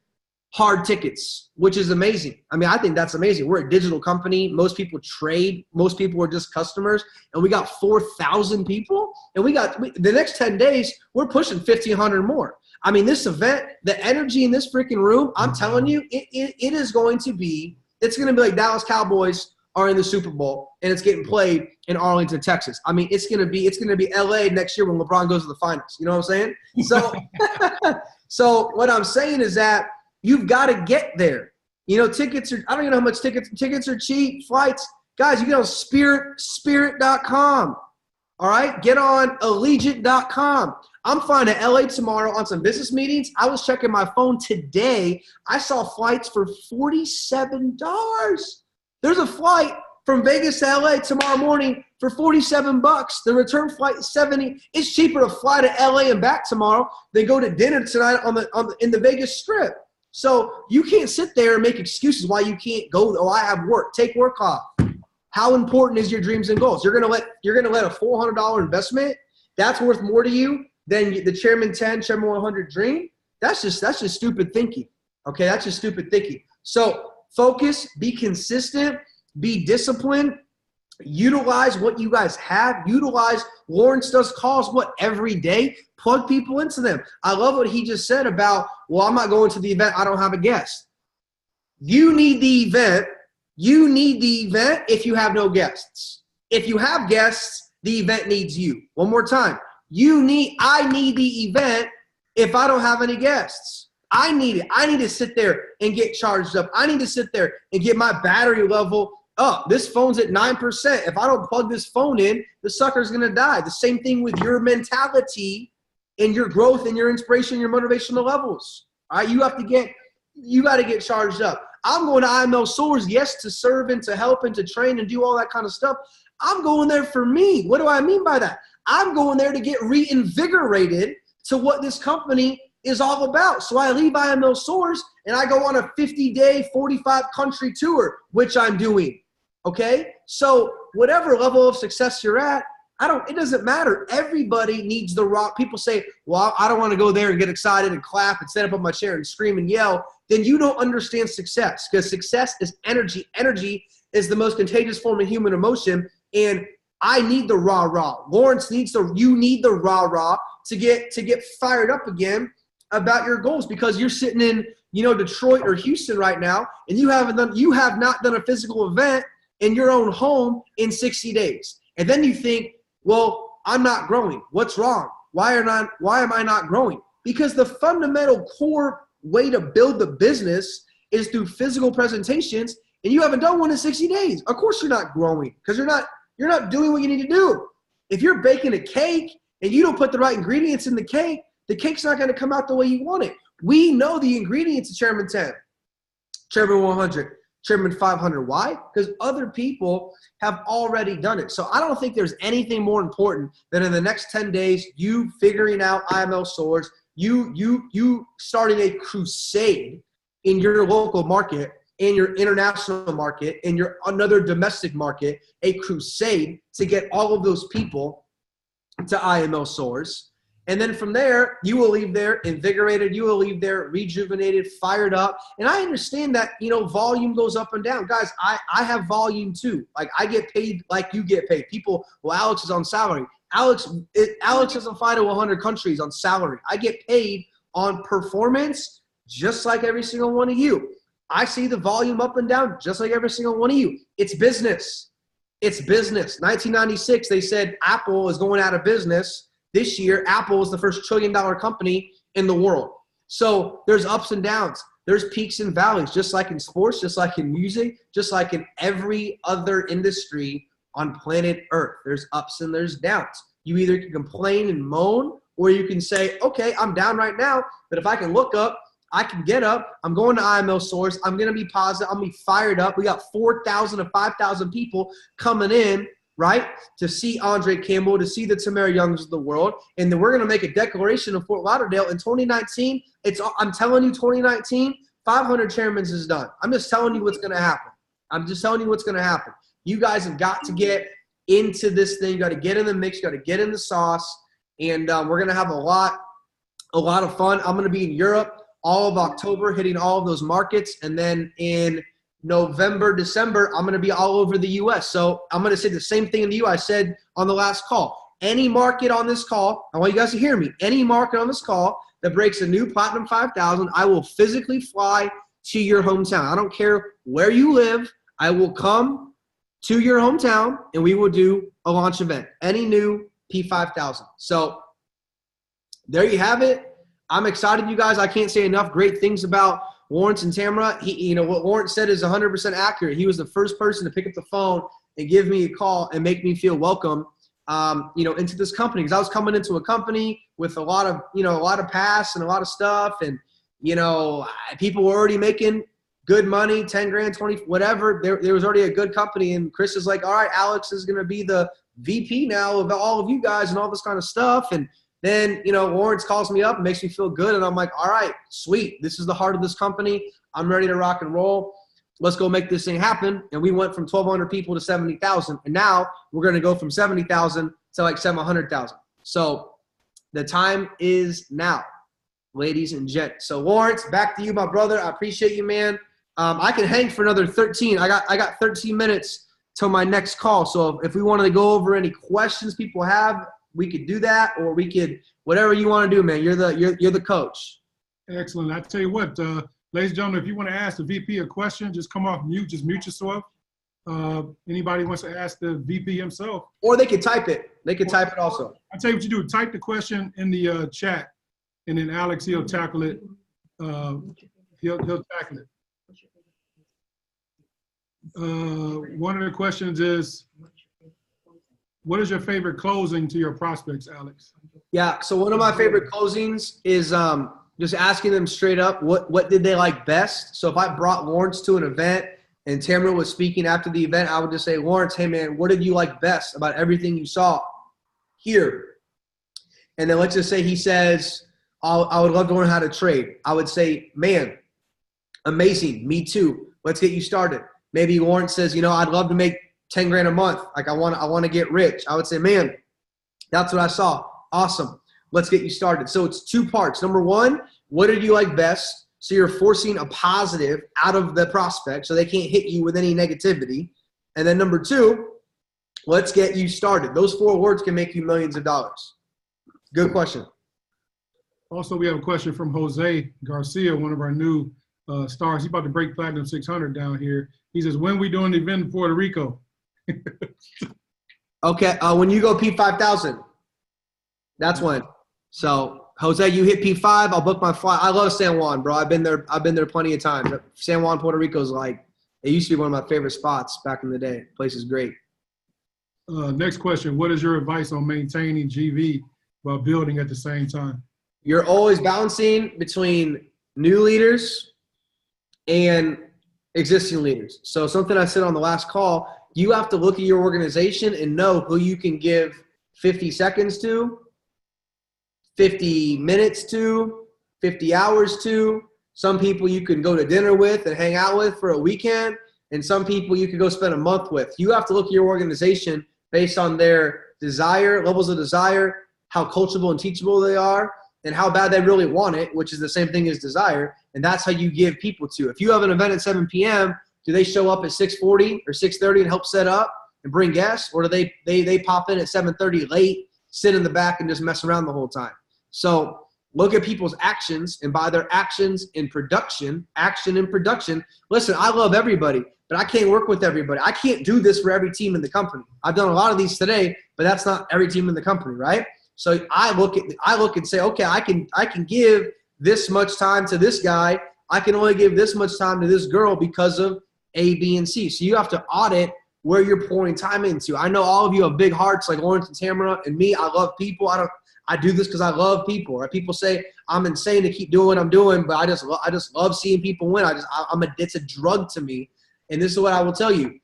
E: hard tickets, which is amazing. I mean, I think that's amazing. We're a digital company. Most people trade. Most people are just customers. And we got 4,000 people. And the next 10 days, we're pushing 1,500 more. I mean, this event, the energy in this freaking room, I'm telling you, it is going to be, it's going to be like Dallas Cowboys are in the Super Bowl, and it's getting played in Arlington, Texas. I mean, it's gonna be LA next year when LeBron goes to the finals. You know what I'm saying? So, so what I'm saying is that you've got to get there. You know, tickets are, I don't even know how much tickets are cheap. Flights, guys, you get on spirit.com. All right, get on allegiant.com. I'm flying to LA tomorrow on some business meetings. I was checking my phone today. I saw flights for $47. There's a flight from Vegas to LA tomorrow morning for $47. The return flight is $70. It's cheaper to fly to LA and back tomorrow than go to dinner tonight in the Vegas Strip. So you can't sit there and make excuses why you can't go. Oh, I have work. Take work off. How important is your dreams and goals? You're gonna let a $400 investment that's worth more to you than the Chairman 10, Chairman 100 dream? That's just stupid thinking. Okay, that's just stupid thinking. So focus, be consistent, be disciplined, utilize what you guys have. Utilize, Lawrence does calls, every day? Plug people into them. I love what he just said about, well, I'm not going to the event, I don't have a guest. You need the event. You need the event if you have no guests. If you have guests, the event needs you. One more time. I need the event if I don't have any guests. I need it. I need to sit there and get charged up. I need to sit there and get my battery level up. This phone's at 9%. If I don't plug this phone in, the sucker's going to die. The same thing with your mentality and your growth and your inspiration, your motivational levels. All right, you got to get charged up. I'm going to IML Soars, yes, to serve and to help and to train and do all that kind of stuff. I'm going there for me. What do I mean by that? I'm going there to get reinvigorated to what this company is all about. So I leave IML Soars and I go on a 50-day, 45-country tour, which I'm doing. Okay? So whatever level of success you're at, it doesn't matter. Everybody needs the raw. People say, well, I don't want to go there and get excited and clap and stand up on my chair and scream and yell. Then you don't understand success, because success is energy. Energy is the most contagious form of human emotion. And I need the rah-rah. Lawrence you need the rah-rah to get fired up again about your goals, because you're sitting in, Detroit or Houston right now, and you have not done a physical event in your own home in 60 days. And then you think, well, I'm not growing. What's wrong? Why am I not growing? Because the fundamental core way to build the business is through physical presentations, and you haven't done one in 60 days. Of course you're not growing, because you're not doing what you need to do. If you're baking a cake and you don't put the right ingredients in the cake's not going to come out the way you want it. We know the ingredients of Chairman 10, Chairman 100, Chairman 500. Why? Because other people have already done it. So I don't think there's anything more important than in the next 10 days, you figuring out IML Soars, you starting a crusade in your local market, in your international market, in your another domestic market, a crusade to get all of those people to IML Soars. And then from there, you will leave there invigorated. You will leave there rejuvenated, fired up. And I understand that, volume goes up and down. Guys, I have volume too. Like, I get paid like you get paid. People, well, Alex is on salary. Alex doesn't fly to 100 countries on salary. I get paid on performance just like every single one of you. I see the volume up and down just like every single one of you. It's business. It's business. 1996, they said Apple is going out of business. This year, Apple is the first $1 trillion company in the world. So there's ups and downs. There's peaks and valleys, just like in sports, just like in music, just like in every other industry on planet Earth. There's ups and there's downs. You either can complain and moan, or you can say, okay, I'm down right now, but if I can look up, I can get up. I'm going to IML Soars. I'm going to be positive. I'm going to be fired up. We got 4,000 to 5,000 people coming in, right, to see Andre Campbell, to see the Tamara Youngs of the world. And then we're going to make a declaration in Fort Lauderdale in 2019. I'm telling you, 2019, 500 chairmans is done. I'm just telling you what's going to happen. I'm just telling you what's going to happen. You guys have got to get into this thing. You got to get in the mix. You got to get in the sauce. And we're going to have a lot of fun. I'm going to be in Europe all of October, hitting all of those markets. And then in November, December, I'm going to be all over the U.S. So I'm going to say the same thing to you I said on the last call. Any market on this call, I want you guys to hear me, any market on this call that breaks a new Platinum 5000, I will physically fly to your hometown. I don't care where you live. I will come to your hometown, and we will do a launch event. Any new P5000. So there you have it. I'm excited, you guys. I can't say enough great things about Lawrence and Tamara. What Lawrence said is 100% accurate. He was the first person to pick up the phone and give me a call and make me feel welcome, into this company. Because I was coming into a company with a lot of past and a lot of stuff, and people were already making good money, 10 grand, 20, whatever. There was already a good company, and Chris is like, all right, Alex is going to be the VP now of all of you guys and all this kind of stuff. And then, Lawrence calls me up and makes me feel good. And I'm like, all right, sweet. This is the heart of this company. I'm ready to rock and roll. Let's go make this thing happen. And we went from 1,200 people to 70,000. And now we're going to go from 70,000 to like 700,000. So the time is now, ladies and gents. So Lawrence, back to you, my brother. I appreciate you, man. I can hang for another 13. I got 13 minutes till my next call. So if we wanted to go over any questions people have, we could do that, or we could, whatever you want to do, man. You're the coach.
A: Excellent. I tell you what, ladies and gentlemen, if you want to ask the VP a question, just come off mute. Just mute yourself. Anybody wants to ask the VP himself,
E: or they could type it. They could type it also.
A: I tell you what you do. Type the question in the chat, and then Alex, he'll tackle it. He'll tackle it. One of the questions is, what is your favorite closing to your prospects, Alex?
E: Yeah, so one of my favorite closings is just asking them straight up, what did they like best? So if I brought Lawrence to an event and Tamara was speaking after the event, I would just say, Lawrence, hey, man, what did you like best about everything you saw here? And then let's just say he says, I would love to learn how to trade. I would say, man, amazing, me too. Let's get you started. Maybe Lawrence says, I'd love to make 10 grand a month. Like I want to get rich. I would say, man, that's what I saw. Awesome. Let's get you started. So it's two parts. Number one, what did you like best? So you're forcing a positive out of the prospect so they can't hit you with any negativity. And then number two, let's get you started. Those 4 words can make you millions of dollars. Good question.
A: Also, we have a question from Jose Garcia, one of our new stars. He's about to break Platinum 600 down here. He says, when we doing the event in Puerto Rico?
E: Okay, when you go P5000, that's when. So Jose, you hit P5, I'll book my flight. I love San Juan, bro. I've been there plenty of times. San Juan, Puerto Rico is like, it used to be one of my favorite spots back in the day. The place is great.
A: Next question, what is your advice on maintaining GV while building at the same time?
E: You're always balancing between new leaders and existing leaders. So something I said on the last call, you have to look at your organization and know who you can give 50 seconds to, 50 minutes to, 50 hours to. Some people you can go to dinner with and hang out with for a weekend, and some people you can go spend a month with. You have to look at your organization based on their desire, levels of desire, how coachable and teachable they are, and how bad they really want it, which is the same thing as desire. And that's how you give people to. If you have an event at 7 p.m., do they show up at 6:40 or 6:30 and help set up and bring guests? Or do they pop in at 7:30 late, sit in the back, and just mess around the whole time? So look at people's actions, and by their actions in production, listen, I love everybody, but I can't work with everybody. I can't do this for every team in the company. I've done a lot of these today, but that's not every team in the company, right? So I look and say, okay, I can give this much time to this guy. I can only give this much time to this girl because of A, B, and C. So you have to audit where you're pouring time into. I know all of you have big hearts like Lawrence and Tamara and me. I love people. I do this because I love people. Right? People say I'm insane to keep doing what I'm doing, but I just love seeing people win. It's a drug to me. And this is what I will tell you.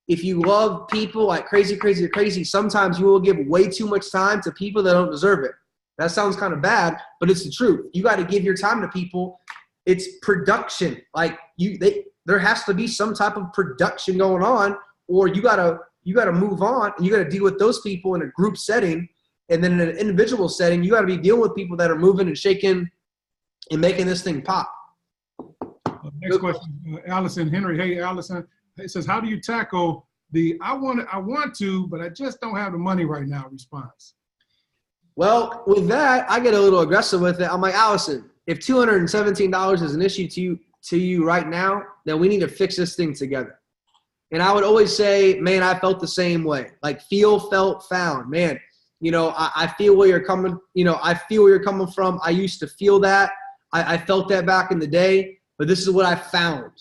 E: If you love people like crazy, sometimes you will give way too much time to people that don't deserve it. That sounds kind of bad, but it's the truth. You got to give your time to people. It's production. Like there has to be some type of production going on, or you gotta move on, and you gotta deal with those people in a group setting, and then in an individual setting, you gotta be dealing with people that are moving and shaking and making this thing pop.
A: Next question, Allison Henry. Hey, Allison. It says, how do you tackle the I want to, but I just don't have the money right now response?
E: Well, with that, I get a little aggressive with it. I'm like, Allison, if $217 is an issue to you right now, then we need to fix this thing together. And I would always say, man, I felt the same way. Like feel, felt, found. Man, you know, I feel where you're coming, you know, I feel where you're coming from. I used to feel that. I felt that back in the day, but this is what I found,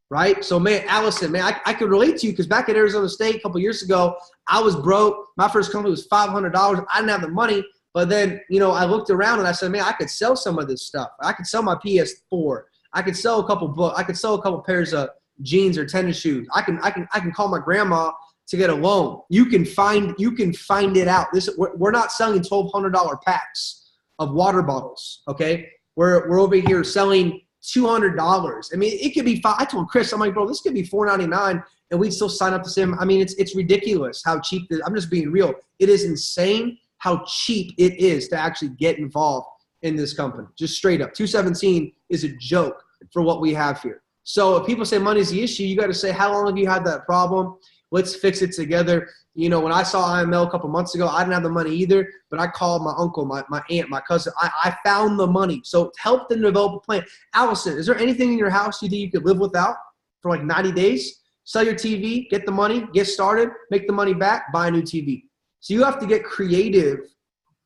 E: right? So, man, Allison, man, I could relate to you because back at Arizona State a couple years ago, I was broke. My first company was $500. I didn't have the money. But then, you know, I looked around and I said, man, I could sell some of this stuff. I could sell my PS4. I could sell a couple books. I could sell a couple pairs of jeans or tennis shoes. I can call my grandma to get a loan. You can find it out. We're not selling $1,200 packs of water bottles. Okay, we're over here selling $200. I mean, it could be I told Chris, I'm like, bro, this could be $4.99, and we'd still sign up the same. I mean, it's ridiculous how cheap this. I'm just being real. It is insane how cheap it is to actually get involved in this company. Just straight up. 217 is a joke for what we have here. So if people say money's the issue, you got to say, how long have you had that problem? Let's fix it together. You know, when I saw IML a couple months ago, I didn't have the money either, but I called my uncle, my aunt, my cousin. I found the money. So help them develop a plan. Allison, is there anything in your house you think you could live without for like 90 days? Sell your TV, get the money, get started, make the money back, buy a new TV. So you have to get creative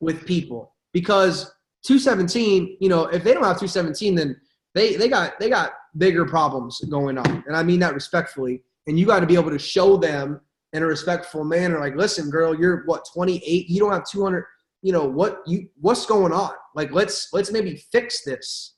E: with people because 217, you know, if they don't have 217, then they got bigger problems going on. And I mean that respectfully. And you got to be able to show them in a respectful manner, like, listen, girl, you're what, 28? You don't have 200. You know what's going on? Like, let's maybe fix this.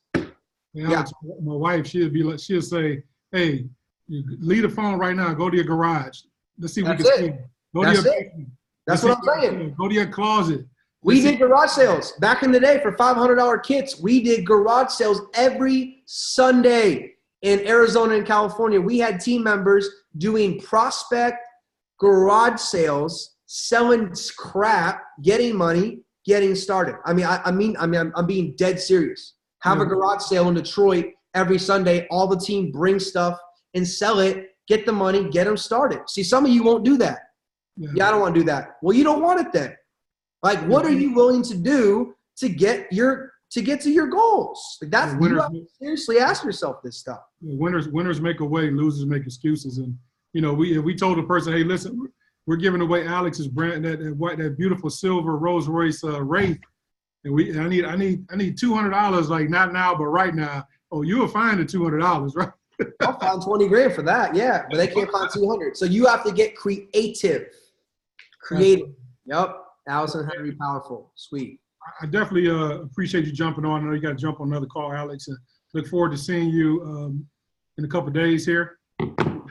A: Yeah. My wife, she'll say, hey, you leave the phone right now. Go to your garage. Let's see if we can see. Go to your basement.
E: That's what I'm saying.
A: Go to your closet.
E: We did garage sales back in the day for $500 kits. We did garage sales every Sunday in Arizona and California. We had team members doing prospect garage sales, selling crap, getting money, getting started. I'm being dead serious. Have a garage sale in Detroit every Sunday. All the team bring stuff and sell it, get the money, get them started. See, some of you won't do that. Yeah, I don't want to do that. Well, you don't want it then. Like, what are you willing to do to get to your goals? Like that's you have to seriously ask yourself this stuff.
A: Winners make a way, losers make excuses. And you know, we told the person, hey, listen, we're giving away Alex's brand that beautiful silver Rolls Royce Wraith, and I need $200, like not now, but right now. Oh, you will find the $200, right?
E: I'll find 20 grand for that, yeah, but they can't find 200. So you have to get creative. Yep. Allison Henry, powerful, sweet.
A: I definitely appreciate you jumping on. I know you got to jump on another call, Alex, and look forward to seeing you in a couple of days here.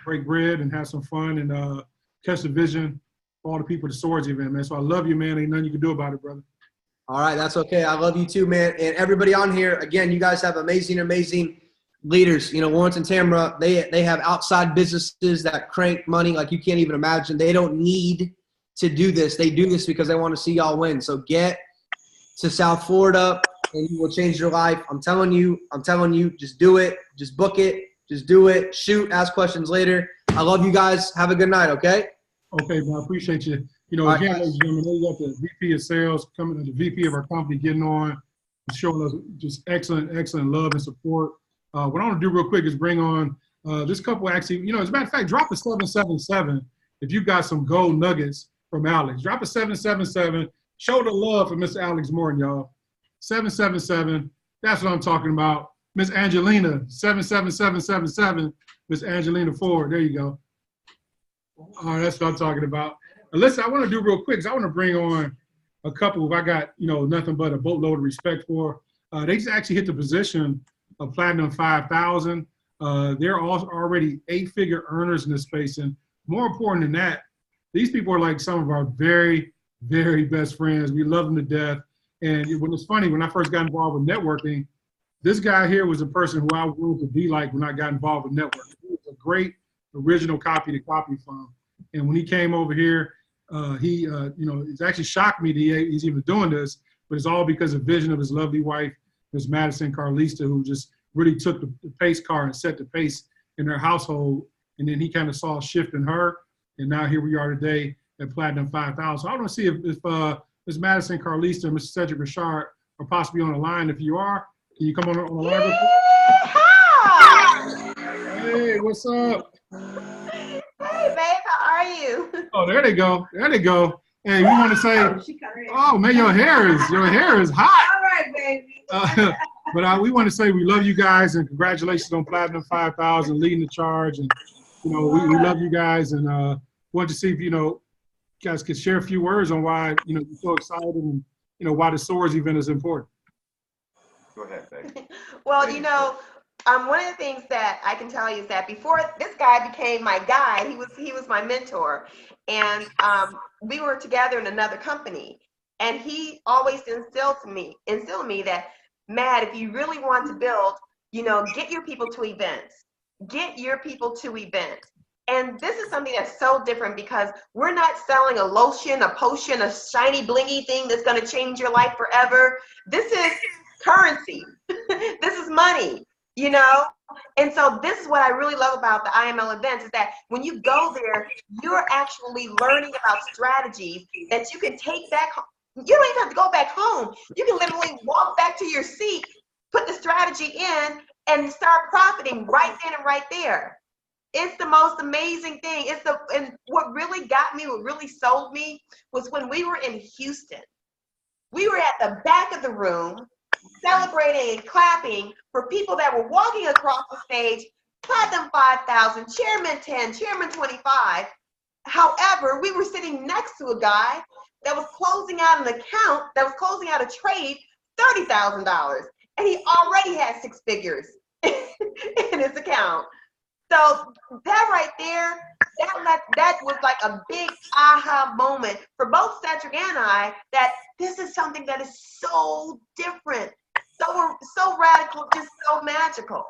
A: Break bread and have some fun and catch the vision for all the people at the Soars event, man. So I love you, man. Ain't nothing you can do about it, brother.
E: All right, that's okay. I love you too, man. And everybody on here, again, you guys have amazing leaders. You know, Lawrence and Tamara, they have outside businesses that crank money like you can't even imagine. They don't need to do this. They do this because they want to see y'all win. So get to South Florida and you will change your life. I'm telling you, just do it. Just book it. Just do it. Shoot, ask questions later. I love you guys. Have a good night, okay?
A: Okay, man. I appreciate you. You know, again, ladies and gentlemen, we got the VP of sales coming, the VP of our company getting on, showing us just excellent love and support. What I want to do real quick is bring on this couple actually, you know, as a matter of fact, drop a 777 if you got some gold nuggets from Alex. Drop a 777. Show the love for Mr. Alex Morton, y'all. 777. That's what I'm talking about. Miss Angelina, 77777. Miss Angelina Ford. There you go. All right, that's what I'm talking about. And listen, I want to do real quick because I want to bring on a couple who I got, you know, nothing but a boatload of respect for. They just actually hit the position of Platinum 5,000. They're all already 8-figure earners in this space. And more important than that, these people are like some of our very, very best friends. We love them to death. And when it's funny, when I first got involved with networking, this guy here was a person who I wanted to be like when I got involved with networking. He was a great original copy to copy from. And when he came over here, you know, it's actually shocked me that he's even doing this, but it's all because of vision of his lovely wife, Miss Madison Carlista, who just really took the pace car and set the pace in their household. And then he kind of saw a shift in her. And now here we are today at Platinum 5,000. So I want to see if Ms. Madison Carlista and Mr. Cedric Richard are possibly on the line. If you are, can you come on the line real quick?
F: Hi.
A: Hey, what's up?
F: Hey, are you?
A: Oh, there they go. There they go. Hey, we want to say, oh man, your hair is hot.
F: All right, baby.
A: But we want to say we love you guys and congratulations on Platinum 5,000 leading the charge. And we love you guys and want to see if you guys could share a few words on why you're so excited and why the Soars event is important.
C: Go ahead, baby.
F: Well, one of the things that I can tell you is that before this guy became my guy, he was my mentor, and we were together in another company, and he always instilled in me that, Matt, if you really want to build, get your people to events, And this is something that's so different because we're not selling a lotion, a potion, a shiny blingy thing that's going to change your life forever. This is currency. This is money, And so this is what I really love about the IML events is that when you go there, you're actually learning about strategies that you can take back home. You don't even have to go back home. You can literally walk back to your seat, put the strategy in, and start profiting right then and right there. It's the most amazing thing. And what really got me, what really sold me was when we were in Houston. We were at the back of the room celebrating and clapping for people that were walking across the stage, Platinum 5,000, Chairman 10, Chairman 25. However, we were sitting next to a guy that was closing out an account, that was closing out a trade, $30,000. And he already had 6 figures in his account. So that right there, that was like a big aha moment for both Cedric and I, that this is something that is so different, so radical, just so magical.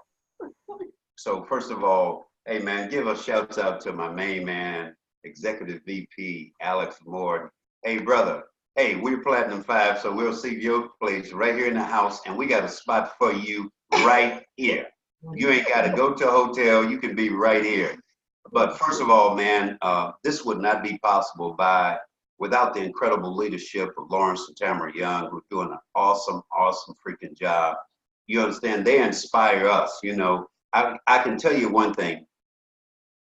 G: So first of all, hey man, give a shout out to my main man, Executive VP, Alex Morton. Hey brother, hey, we're Platinum 5, so we'll see your place right here in the house, and we got a spot for you right here. You ain't got to go to a hotel. You can be right here. But first of all, man, this would not be possible without the incredible leadership of Lawrence and Tamara Young, who are doing an awesome freaking job. You understand? They inspire us. I can tell you one thing.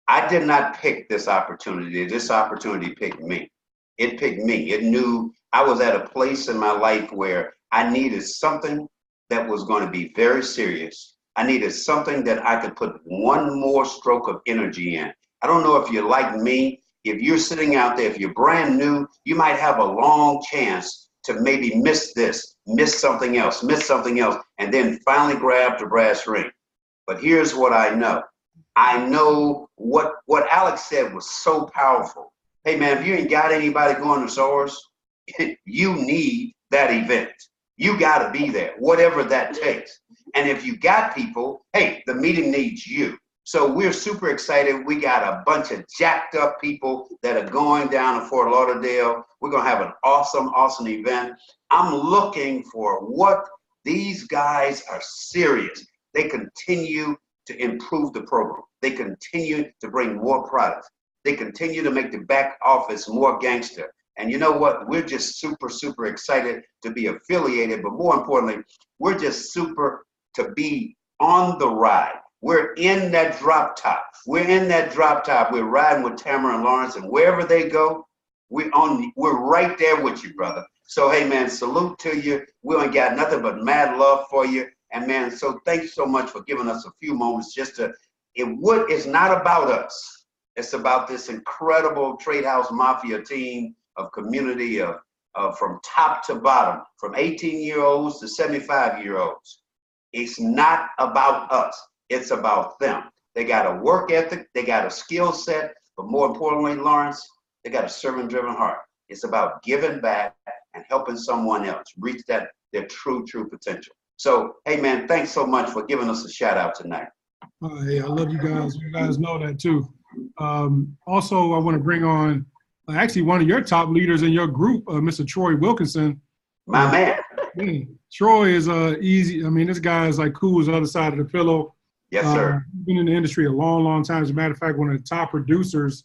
G: I did not pick this opportunity. This opportunity picked me. It picked me. It knew I was at a place in my life where I needed something that was going to be very serious. I needed something that I could put one more stroke of energy in. I don't know if you're like me. If you're sitting out there, if you're brand new, you might have a long chance to maybe miss this, miss something else, and then finally grab the brass ring. But here's what I know. I know what Alex said was so powerful. Hey man, if you ain't got anybody going to Soars, you need that event. You got to be there, whatever that takes. And if you got people, hey, the meeting needs you. So we're super excited. We got a bunch of jacked up people that are going down to Fort Lauderdale. We're going to have an awesome event. I'm looking for what these guys are serious. They continue to improve the program. They continue to bring more products. They continue to make the back office more gangster. And you know what? We're just super excited to be affiliated, but more importantly, we're just super to be on the ride. We're in that drop top. We're riding with Tamara and Lawrence, and wherever they go, we're right there with you, brother. So hey man, salute to you. We ain't got nothing but mad love for you. And man, so thanks so much for giving us a few moments it's not about us. It's about this incredible Trade House Mafia team of community from top to bottom, from 18-year-olds to 75-year-olds. It's not about us. It's about them. They got a work ethic. They got a skill set. But more importantly, Lawrence, they got a servant-driven heart. It's about giving back and helping someone else reach their true potential. So, hey, man, thanks so much for giving us a shout-out tonight.
A: Hey, I love you guys. You guys know that, too. Also, I want to bring on actually one of your top leaders in your group, Mr. Troy Wilkinson.
G: My man.
A: Troy is easy. I mean, this guy is like cool as the other side of the pillow.
G: Yes, sir.
A: Been in the industry a long time. As a matter of fact, one of the top producers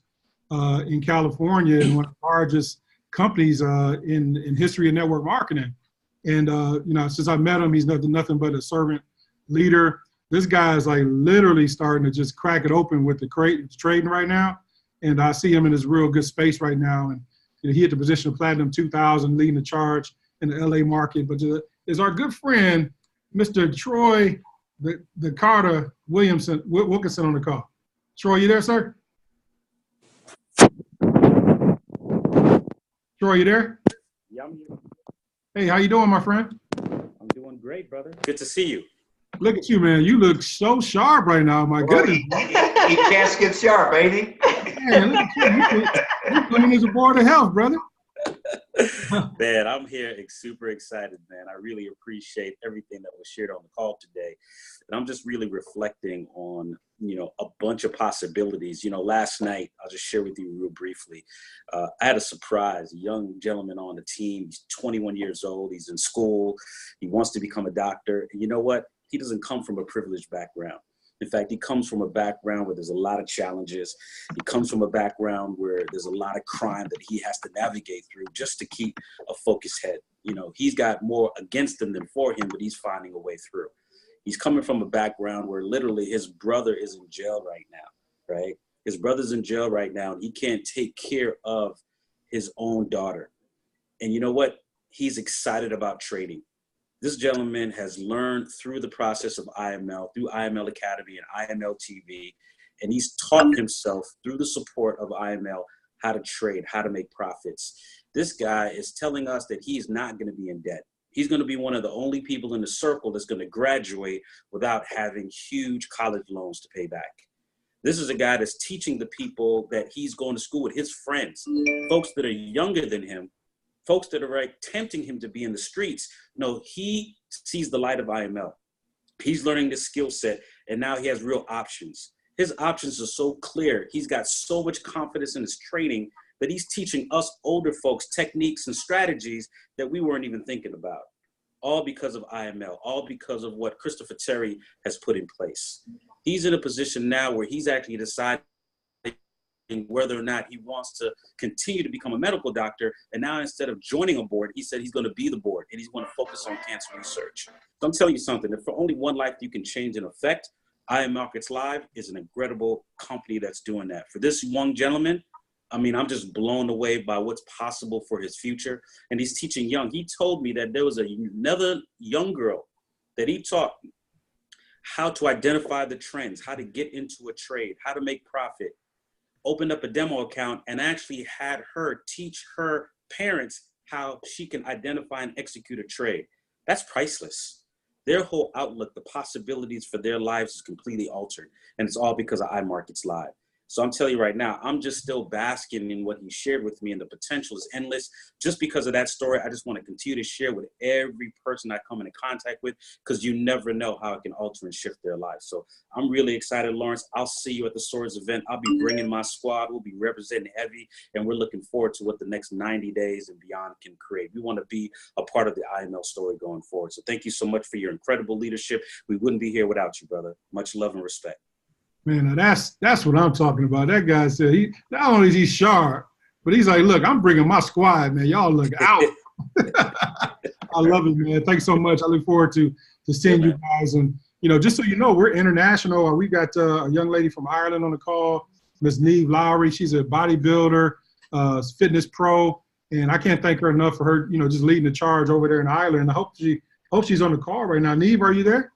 A: in California and one of the largest companies in history of network marketing. And, since I met him, he's nothing but a servant leader. This guy is like literally starting to just crack it open with the trading right now. and I see him in his real good space right now. And he hit the position of Platinum 2000, leading the charge in the LA market. But is our good friend, Mr. Troy, the Carter Wilkinson on the call. Troy, you there, sir? Troy, you there?
H: Yeah, I'm here.
A: Hey, how you doing, my friend?
H: I'm doing great, brother. Good to see you.
A: Look at you, man. You look so sharp right now. My goodness.
G: He casket sharp, ain't he?
A: Man, look at you. You're clean as a board of health, brother.
H: Man, I'm here super excited, man. I really appreciate everything that was shared on the call today. And I'm just really reflecting on, a bunch of possibilities. Last night, I'll just share with you real briefly. I had a surprise, a young gentleman on the team. He's 21 years old. He's in school. He wants to become a doctor. And you know what? He doesn't come from a privileged background. In fact, he comes from a background where there's a lot of challenges. He comes from a background where there's a lot of crime that he has to navigate through just to keep a focused head. He's got more against him than for him, but he's finding a way through. He's coming from a background where literally his brother is in jail right now, right? His brother's in jail right now, and he can't take care of his own daughter. And you know what? He's excited about trading. This gentleman has learned through the process of IML, through IML Academy and IML TV, and he's taught himself through the support of IML how to trade, how to make profits. This guy is telling us that he's not going to be in debt. He's going to be one of the only people in the circle that's going to graduate without having huge college loans to pay back. This is a guy that's teaching the people that he's going to school with, his friends, folks that are younger than him, folks that are tempting him to be in the streets. No, he sees the light of IML. He's learning this skill set, and now he has real options. His options are so clear. He's got so much confidence in his training that he's teaching us older folks techniques and strategies that we weren't even thinking about. All because of IML, all because of what Christopher Terry has put in place. He's in a position now where he's actually deciding whether or not he wants to continue to become a medical doctor. And now instead of joining a board, he said he's going to be the board and he's going to focus on cancer research. So I'm telling you something, if for only one life you can change and affect, IM Markets Live is an incredible company that's doing that. For this young gentleman, I'm just blown away by what's possible for his future. And he's teaching young. He told me that there was another young girl that he taught how to identify the trends, how to get into a trade, how to make profit, opened up a demo account and actually had her teach her parents how she can identify and execute a trade. That's priceless. Their whole outlook, the possibilities for their lives is completely altered. And it's all because of iMarkets Live. So I'm telling you right now, I'm just still basking in what he shared with me, and the potential is endless. Just because of that story, I just want to continue to share with every person I come into contact with, because you never know how it can alter and shift their lives. So I'm really excited, Lawrence. I'll see you at the Soars event. I'll be bringing my squad. We'll be representing heavy, and we're looking forward to what the next 90 days and beyond can create. We want to be a part of the IML story going forward. So thank you so much for your incredible leadership. We wouldn't be here without you, brother. Much love and respect.
A: Man, that's what I'm talking about. That guy said he not only is he sharp, but he's like, look, I'm bringing my squad, man. Y'all look out. I love it, man. Thanks so much. I look forward to seeing you guys. And just so you know, we're international. We got a young lady from Ireland on the call, Miss Neve Lowry. She's a bodybuilder, fitness pro, and I can't thank her enough for her, just leading the charge over there in Ireland. I hope she's on the call right now. Neve, are you there?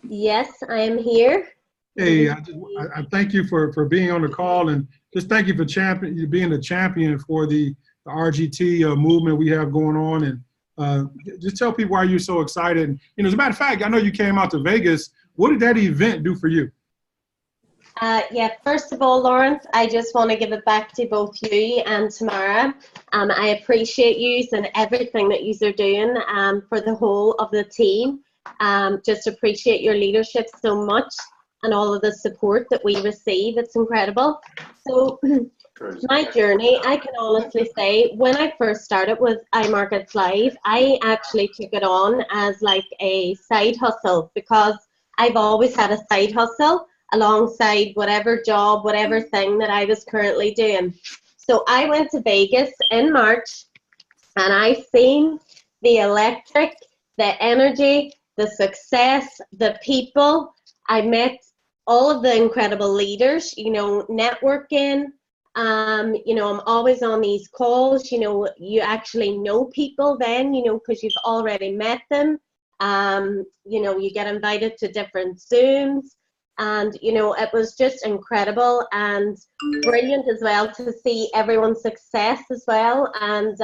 I: Yes, I am here.
A: Hey, I thank you for being on the call, and just thank you for being the champion for the RGT movement we have going on. And just tell people why you're so excited. And, as a matter of fact, I know you came out to Vegas. What did that event do for you?
I: Yeah, first of all, Lawrence, I just want to give it back to both you and Tamara. I appreciate you and everything that you are doing for the whole of the team. Just appreciate your leadership so much, and all of the support that we receive. It's incredible. So my journey, I can honestly say, when I first started with iMarkets Live, I actually took it on as like a side hustle, because I've always had a side hustle alongside whatever job, whatever thing that I was currently doing. So I went to Vegas in March, and I seen the electric, the energy, the success, the people. I met all of the incredible leaders, you know, networking. You know, I'm always on these calls. You know, you actually know people then, you know, because you've already met them. You know, you get invited to different Zooms. And, you know, it was just incredible and brilliant as well to see everyone's success as well. And,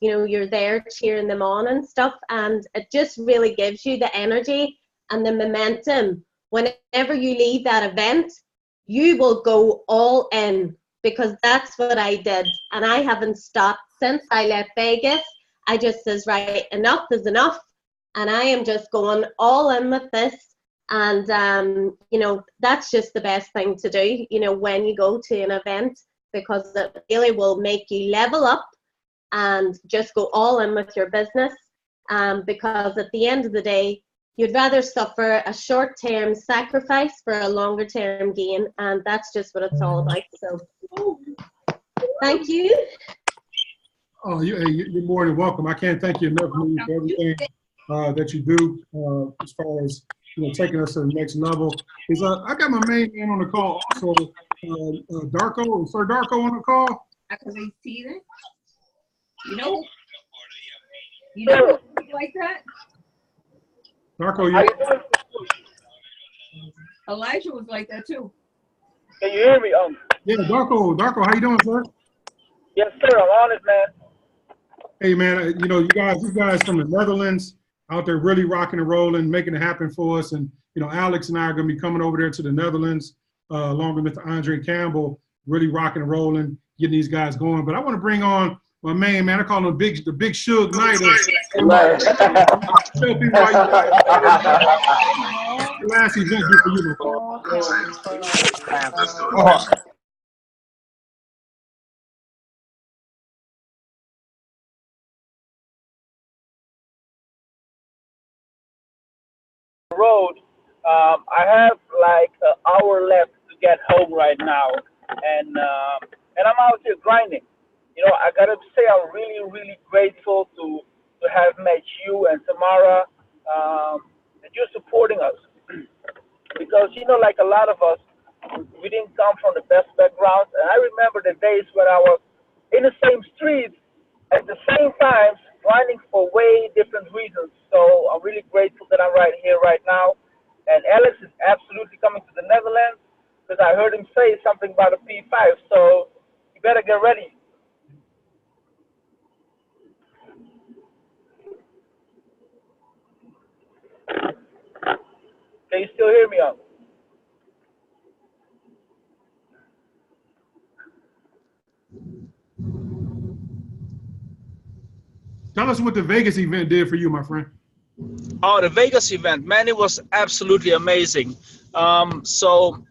I: you know, you're there cheering them on and stuff. And it just really gives you the energy and the momentum. Whenever you leave that event, you will go all in, because that's what I did. And I haven't stopped since I left Vegas. I just says, right, enough is enough. And I am just going all in with this. And, you know, that's just the best thing to do, you know, when you go to an event, because it really will make you level up and just go all in with your business. Because at the end of the day, you'd rather suffer a short-term sacrifice for a longer-term gain. And that's just what it's all about. So thank you.
A: Oh, you're more than welcome. I can't thank you enough for everything that you do as far as, you know, taking us to the next level. I got my main man on the call also, Darko, Sir Darko on the call.
J: Because they see it. You know like that?
A: Darko, you?
J: Elijah was like that too.
K: Can you hear me?
A: Yeah, Darko, how you doing, sir?
K: Yes, sir. I'm on it, man.
A: Hey, man, you know, you guys from the Netherlands out there really rocking and rolling, making it happen for us. And, you know, Alex and I are going to be coming over there to the Netherlands along with Mr. Andre Campbell, really rocking and rolling, getting these guys going. But I want to bring on my main man. I call him the Big Suge Knight. Tell people why the last event did for you,
K: road. I have like an hour left to get home right now, and I'm out here grinding. You know, I gotta say I'm really, really grateful to have met you and Tamara, that you're supporting us, because you know, like a lot of us, we didn't come from the best backgrounds, and I remember the days when I was in the same streets at the same time, grinding for way different reasons. So I'm really grateful that I'm right here right now. And Alex is absolutely coming to the Netherlands, because I heard him say something about a P5. So you better get ready. Can you still hear me on?
A: Tell us what the Vegas event did for you, my friend.
K: Oh, the Vegas event, man, it was absolutely amazing. So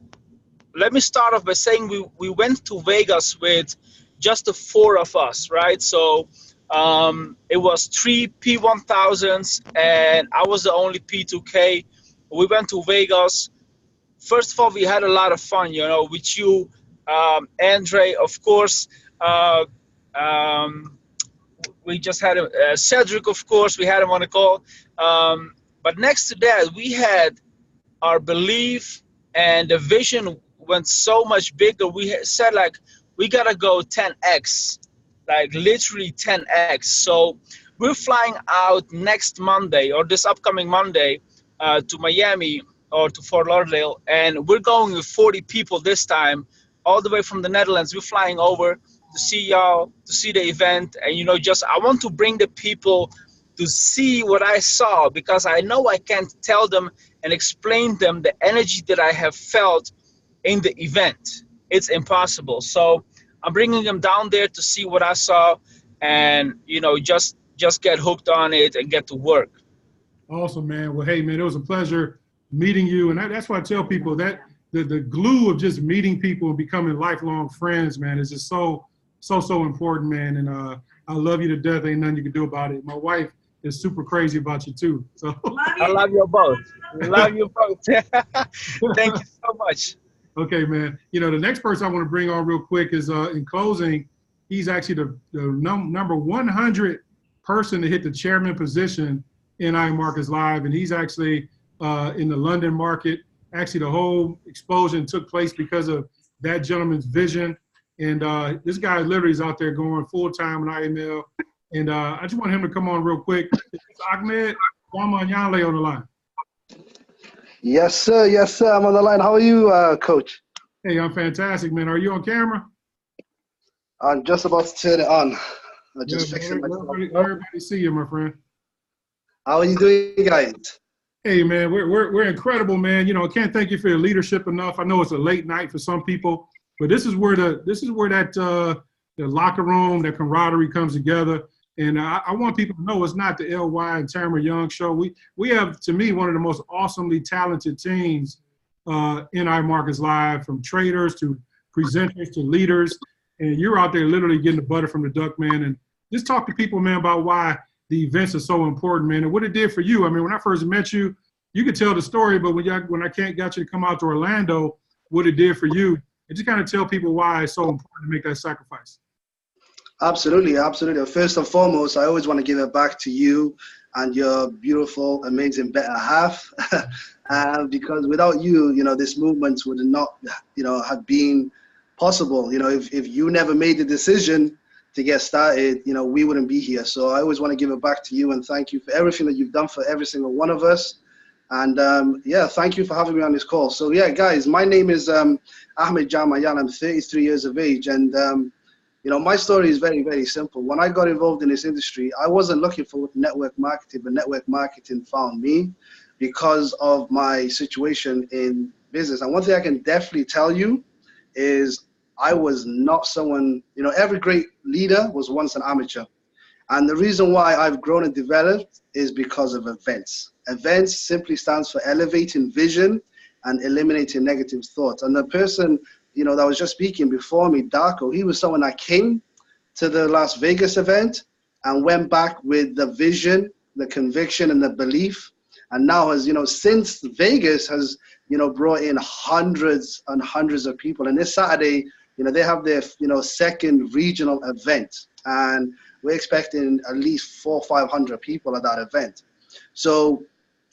K: let me start off by saying we went to Vegas with just the four of us, right? So it was 3 P1000s and I was the only P2K. We went to Vegas. First of all, we had a lot of fun, you know, with you, Andre, of course. We just had Cedric, of course, we had him on the call. But next to that, we had our belief, and the vision went so much bigger. We said, like, we got to go 10x, like literally 10x. So we're flying out next Monday, or this upcoming Monday, to Miami or to Fort Lauderdale. And we're going with 40 people this time, all the way from the Netherlands. We're flying over to see y'all, to see the event. And, you know, just I want to bring the people to see what I saw, because I know I can't tell them and explain them the energy that I have felt in the event. It's impossible. So I'm bringing them down there to see what I saw, and, you know, just get hooked on it and get to work.
A: Awesome, man. Well, hey, man, it was a pleasure meeting you. And that's why I tell people that the glue of just meeting people and becoming lifelong friends, man, is just so important, man. And I love you to death. Ain't nothing you can do about it. My wife is super crazy about you too. So
K: I love you both. Love you both. Thank you so much.
A: Okay, man. You know, the next person I want to bring on real quick is, in closing, he's actually the number 100 person to hit the chairman position in I Markets Live, and he's actually in the London market Actually, the whole explosion took place because of that gentleman's vision. And this guy literally is out there going full time in IML. And I just want him to come on real quick. It's Ahmed Yamanyale on the line.
L: Yes, sir. Yes, sir. I'm on the line. How are you, Coach?
A: Hey, I'm fantastic, man. Are you on camera?
L: I'm just about to turn it on. I'm
A: Yeah,
L: just fixing myself.
A: everybody see you, my friend.
L: How are you doing, guys?
A: Hey, man, we're incredible, man. You know, I can't thank you for your leadership enough. I know it's a late night for some people, but this is where that the locker room, that camaraderie comes together. And I want people to know it's not the LY and Tamara Young show. We have, to me, one of the most awesomely talented teams in iMarkets Live, from traders to presenters to leaders. And you're out there literally getting the butter from the duck, man. And just talk to people, man, about why the events are so important, man, and what it did for you. I mean, when I first met you, you could tell the story, but when I got you to come out to Orlando, what it did for you, and just kind of tell people why it's so important to make that sacrifice.
L: Absolutely, absolutely. First and foremost, I always want to give it back to you and your beautiful, amazing better half. Because without you, you know, this movement would not, you know, have been possible. You know, if you never made the decision to get started, you know, we wouldn't be here. So I always want to give it back to you and thank you for everything that you've done for every single one of us. And yeah, thank you for having me on this call. So yeah, guys, my name is Ahmed Jamayan. I'm 33 years of age. And you know, my story is very, very simple. When I got involved in this industry, I wasn't looking for network marketing, but network marketing found me because of my situation in business. And one thing I can definitely tell you is I was not someone, you know, every great leader was once an amateur. And the reason why I've grown and developed is because of events. Events simply stands for elevating vision and eliminating negative thoughts. And the person, you know, that was just speaking before me, Darko, he was someone that came to the Las Vegas event and went back with the vision, the conviction, and the belief. And now has, you know, since Vegas has, you know, brought in hundreds and hundreds of people. And this Saturday, you know, they have their, you know, second regional event. And we're expecting at least 400 or 500 people at that event. So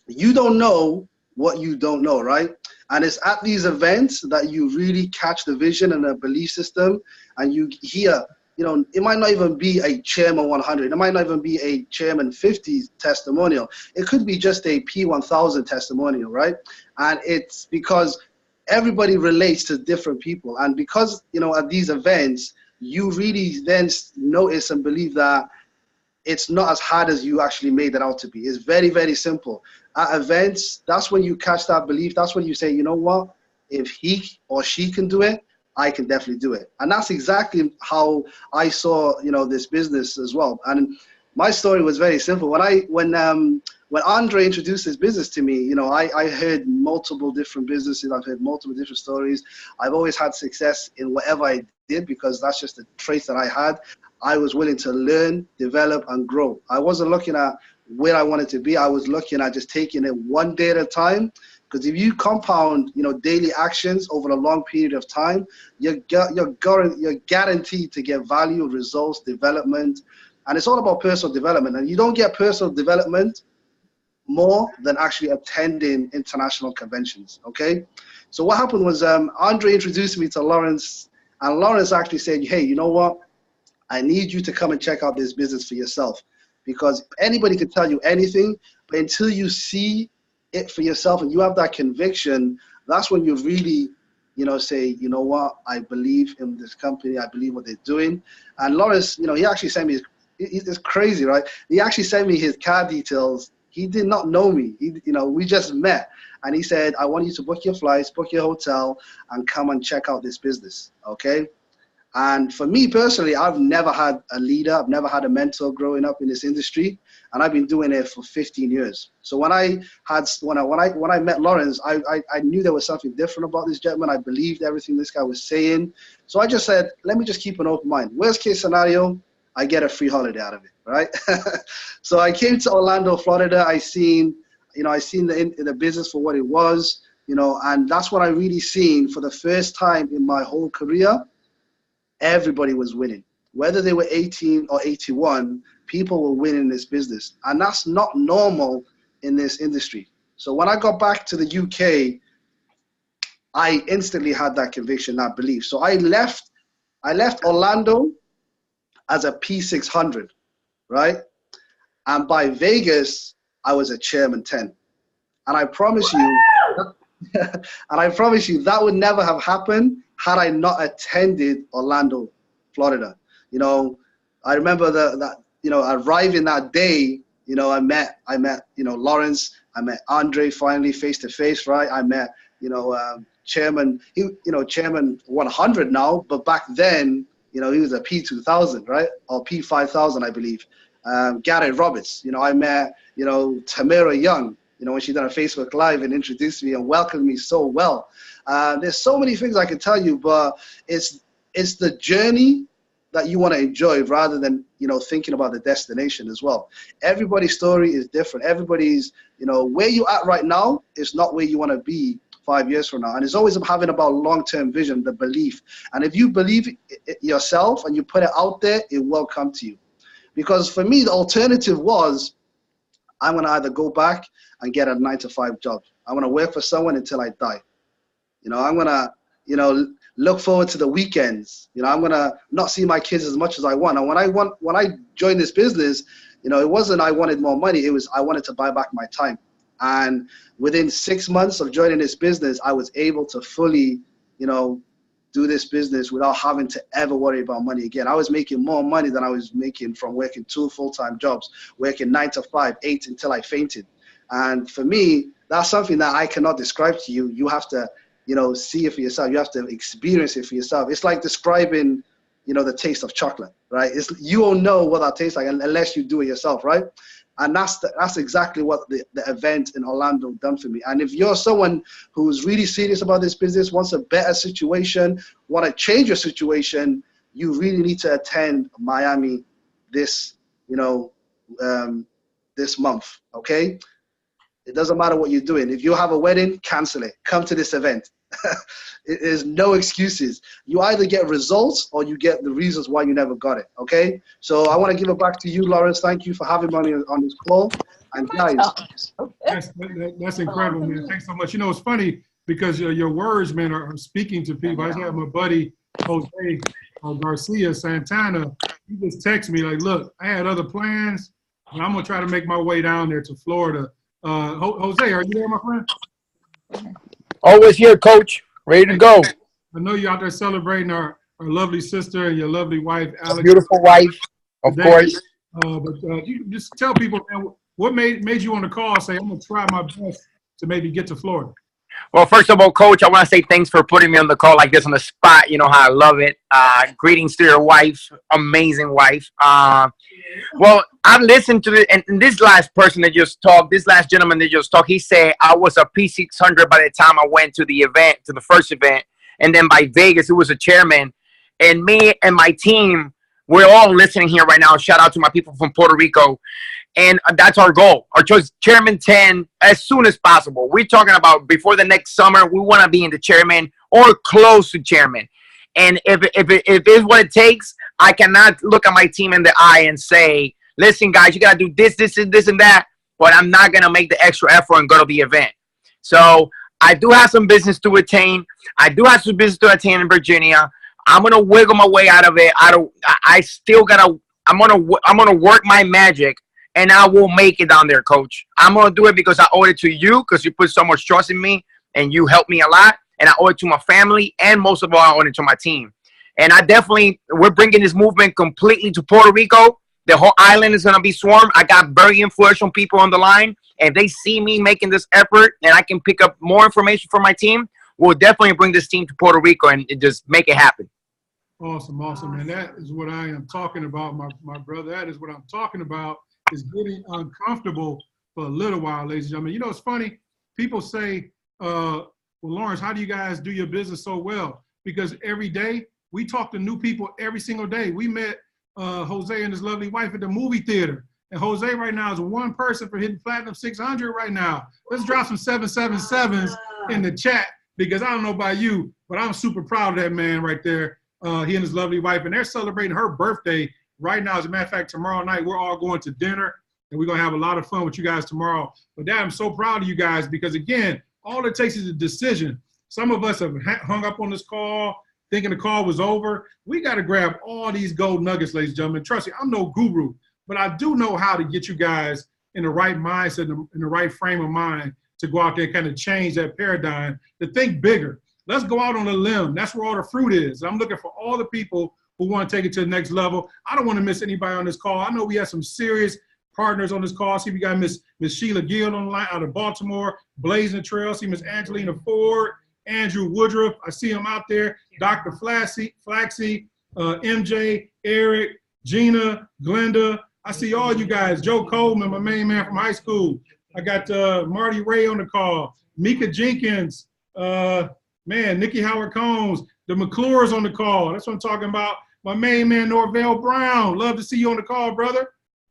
L: you don't know what you don't know, right? And it's at these events that you really catch the vision and the belief system, and you hear, you know, it might not even be a Chairman 100. It might not even be a Chairman 50 testimonial. It could be just a P1000 testimonial, right? And it's because everybody relates to different people. And because, you know, at these events, you really then notice and believe that it's not as hard as you actually made it out to be. It's very, very simple. At events, that's when you catch that belief. That's when you say, you know what? If he or she can do it, I can definitely do it. And that's exactly how I saw, you know, this business as well. And my story was very simple. When Andre introduced his business to me, you know, I heard multiple different businesses. I've heard multiple different stories. I've always had success in whatever I did because that's just the trait that I had. I was willing to learn, develop, and grow. I wasn't looking at where I wanted to be. I was looking at just taking it one day at a time. Because if you compound, you know, daily actions over a long period of time, you're guaranteed to get value, results, development. And it's all about personal development. And you don't get personal development more than actually attending international conventions, okay? So what happened was Andre introduced me to Lawrence, and Lawrence actually said, hey, you know what? I need you to come and check out this business for yourself, because anybody can tell you anything, but until you see it for yourself and you have that conviction, that's when you really, you know, say, you know what, I believe in this company, I believe what they're doing. And Lawrence, you know, he actually sent me, it's crazy, right? He actually sent me his card details. He did not know me. You know, we just met. And he said, I want you to book your flights, book your hotel, and come and check out this business, okay? And for me personally, I've never had a leader. I've never had a mentor growing up in this industry, and I've been doing it for 15 years. So when I met Lawrence, I knew there was something different about this gentleman. I believed everything this guy was saying. So I just said, let me just keep an open mind. Worst case scenario, I get a free holiday out of it, right? So I came to Orlando, Florida. I seen the business for what it was, you know, and that's what I really seen for the first time in my whole career. Everybody was winning. Whether they were 18 or 81, people were winning this business. And that's not normal in this industry. So when I got back to the UK, I instantly had that conviction, that belief. So I left Orlando as a P600, right? And by Vegas, I was a chairman 10. And I promise you, that would never have happened had I not attended Orlando, Florida. You know, I remember arriving that day, you know, I met, you know, Lawrence, I met Andre finally face to face, right? I met, you know, Chairman 100 now, but back then, you know, he was a P2000, right? Or P5000, I believe. Garrett Roberts, you know, I met, you know, Tamara Young, you know, when she did a Facebook Live and introduced me and welcomed me so well. There's so many things I can tell you, but it's the journey that you want to enjoy rather than, you know, thinking about the destination as well. Everybody's story is different. Everybody's, you know, where you're at right now is not where you want to be 5 years from now. And it's always having about long-term vision, the belief. And if you believe it yourself and you put it out there, it will come to you. Because for me, the alternative was, I'm going to either go back and get a 9-to-5 job. I'm going to work for someone until I die. You know, I'm going to, you know, look forward to the weekends. You know, I'm going to not see my kids as much as I want. And when I joined this business, you know, it wasn't I wanted more money. It was I wanted to buy back my time. And within 6 months of joining this business, I was able to fully, you know, do this business without having to ever worry about money again. I was making more money than I was making from working 2 full-time jobs, working 9 to 5, 8 until I fainted. And for me, that's something that I cannot describe to you. You have to, you know, see it for yourself. You have to experience it for yourself. It's like describing, you know, the taste of chocolate, right? You won't know what that tastes like unless you do it yourself, right? And that's exactly what the event in Orlando done for me. And if you're someone who's really serious about this business, wants a better situation, want to change your situation, you really need to attend Miami this, you know, this month, okay? It doesn't matter what you're doing. If you have a wedding, cancel it. Come to this event. There's no excuses. You either get results or you get the reasons why you never got it, okay? So I want to give it back to you, Lawrence. Thank you for having me on this call. And guys,
A: that's incredible, man. Thanks so much. You know, it's funny because your words, man, are speaking to people. I just had my buddy, Jose Garcia Santana. He just texted me like, look, I had other plans, and I'm going to try to make my way down there to Florida. Jose, are you there, my friend?
M: Always here, Coach. Ready to go.
A: I know you're out there celebrating our lovely sister and your lovely wife, Alex.
M: Beautiful wife, of course.
A: But you just tell people, man, what made you on the call say, I'm going to try my best to maybe get to Florida?
M: Well, first of all, Coach, I want to say thanks for putting me on the call like this on the spot. You know how I love it. Greetings to your wife, amazing wife. Well, I've listened to it, and this last person that just talked, this last gentleman that just talked, he said I was a P600 by the time I went to the event, to the first event, and then by Vegas, it was a chairman. And me and my team, we're all listening here right now. Shout out to my people from Puerto Rico. And that's our goal. Our choice, Chairman 10, as soon as possible. We're talking about before the next summer, we want to be in the chairman or close to chairman. And if it's what it takes, I cannot look at my team in the eye and say, listen, guys, you got to do this, this, and this, and that. But I'm not going to make the extra effort and go to the event. So I do have some business to attain. I do have some business to attain in Virginia. I'm going to wiggle my way out of it. I'm going to work my magic. And I will make it down there, Coach. I'm going to do it because I owe it to you because you put so much trust in me and you helped me a lot. And I owe it to my family. And most of all, I owe it to my team. And we're bringing this movement completely to Puerto Rico. The whole island is going to be swarmed. I got very influential people on the line. And if they see me making this effort and I can pick up more information from my team, we'll definitely bring this team to Puerto Rico and just make it happen.
A: Awesome, awesome. And that is what I am talking about, my brother. That is what I'm talking about. Is getting uncomfortable for a little while, ladies and gentlemen. You know, it's funny. People say, well, Lawrence, how do you guys do your business so well? Because every day we talk to new people every single day. We met Jose and his lovely wife at the movie theater. And Jose right now is one person for hitting Platinum 600 right now. Let's drop some 777s in the chat because I don't know about you, but I'm super proud of that man right there. He and his lovely wife, and they're celebrating her birthday right now. As a matter of fact, tomorrow night, we're all going to dinner, and we're going to have a lot of fun with you guys tomorrow. But Dad, I'm so proud of you guys because, again, all it takes is a decision. Some of us have hung up on this call thinking the call was over. We got to grab all these gold nuggets, ladies and gentlemen. Trust me, I'm no guru, but I do know how to get you guys in the right mindset, in the right frame of mind to go out there and kind of change that paradigm, to think bigger. Let's go out on a limb. That's where all the fruit is. I'm looking for all the people who want to take it to the next level. I don't want to miss anybody on this call. I know we have some serious partners on this call. See, we got Miss Sheila Gill on the line out of Baltimore, blazing the trail. See Miss Angelina Ford, Andrew Woodruff. I see him out there. Dr. Flaxy, MJ, Eric, Gina, Glenda. I see all you guys. Joe Coleman, my main man from high school. I got Marty Ray on the call. Mika Jenkins, Nikki Howard Combs. The McClures on the call. That's what I'm talking about. My main man, Norvell Brown. Love to see you on the call, brother.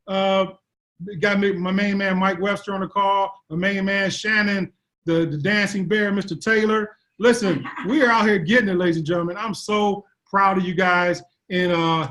A: Got my main man, Mike Webster, on the call. My main man, Shannon, the dancing bear, Mr. Taylor. Listen, we are out here getting it, ladies and gentlemen. I'm so proud of you guys. And, I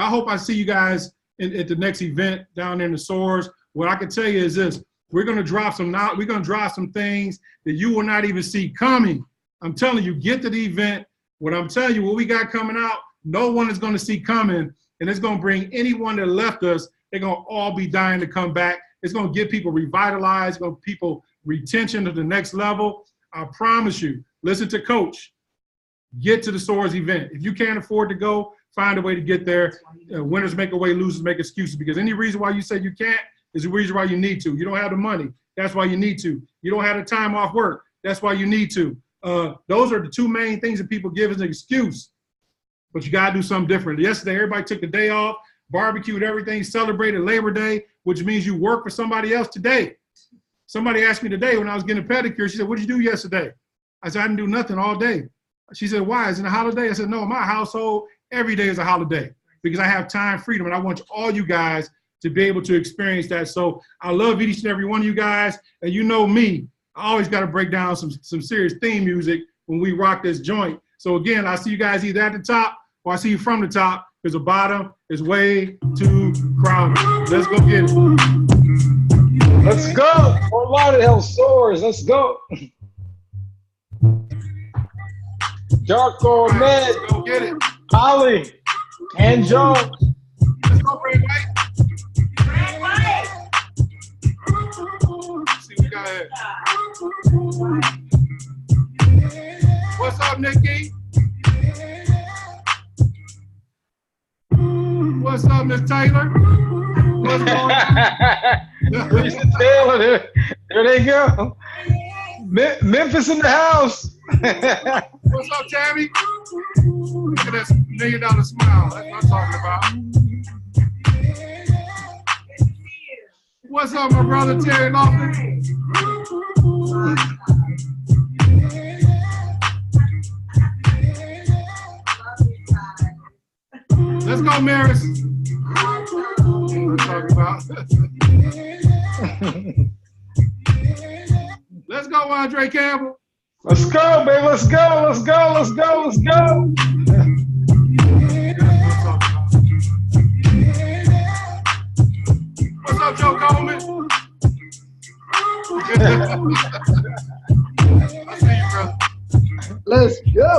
A: hope I see you guys at the next event down there in the Soars. What I can tell you is this. We're going to drop some things that you will not even see coming. I'm telling you, get to the event. What I'm telling you, what we got coming out, no one is going to see coming. And it's going to bring anyone that left us, they're going to all be dying to come back. It's going to get people revitalized, it's going to people retention to the next level. I promise you, listen to Coach. Get to the Soars event. If you can't afford to go, find a way to get there. Winners make a way, losers make excuses. Because any reason why you say you can't is the reason why you need to. You don't have the money. That's why you need to. You don't have the time off work. That's why you need to. Those are the two main things that people give as an excuse. But you got to do something different. Yesterday, everybody took the day off, barbecued everything, celebrated Labor Day, which means you work for somebody else today. Somebody asked me today when I was getting a pedicure, she said, "What did you do yesterday?" I said, "I didn't do nothing all day." She said, "Why? Is it a holiday?" I said, "No, in my household, every day is a holiday because I have time freedom, and I want all you guys to be able to experience that." So I love each and every one of you guys, and you know me, I always got to break down some serious theme music when we rock this joint. So again, I see you guys either at the top or I see you from the top because the bottom is way too crowded. Let's go get it.
B: Let's go. Fort Lauderdale Soars. Let's go. Jarko, Ned,
A: go get it.
B: Holly, and Joe.
A: Let's go, Ray White. Let's see what we got here. What's up, Nikki? What's up, Miss Taylor? What's going on?
B: Mr. Taylor, there they go. Memphis in the house.
A: What's up, Tammy? Look at that $1 million smile. That's what I'm talking about. What's up, my brother Terry Lofton? Let's go, Maris. That's what I'm talking about. Let's go, Andre Campbell.
B: Let's go, baby. Let's go. Let's go. Let's go. Let's go.
A: What's up, Joe Coleman? I see you, brother.
L: Let's go.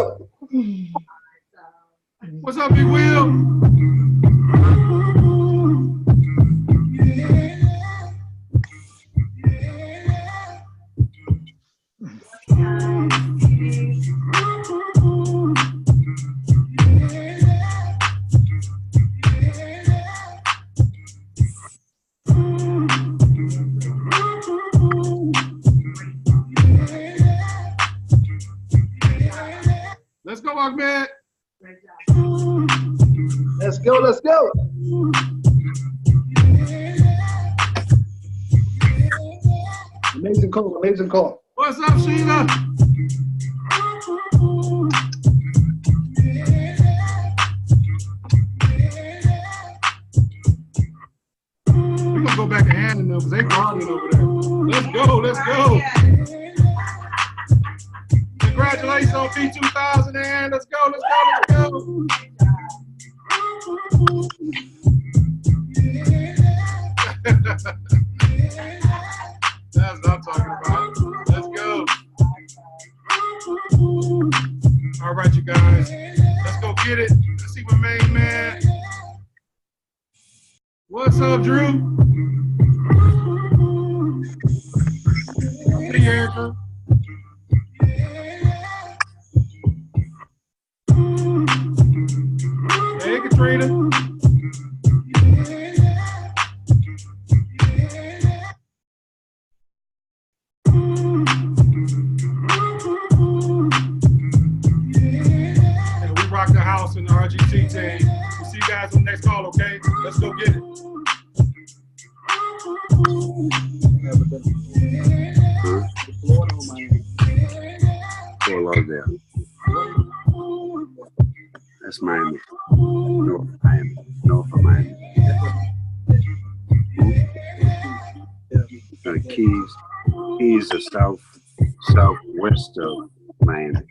A: What's up, Big Will? Let's go, Ahmed.
L: Let's go. Let's go. Amazing call. Amazing call.
A: What's up, Sheila? We're gonna go back and handle them because they partying over there. Let's go, let's go. Congratulations on P2000 and let's go, let's go, let's go. That's what I'm talking about. Let's go. get it. Let's see my main man. What's up, Drew? Hey, Erica. Hey, Katrina. Rock the house in the RGT team. We'll see you guys on the next call, okay? Let's go get it.
N: Fort Lauderdale. That's Miami. North of Miami. North of Miami. Keys. Keys are southwest of Miami.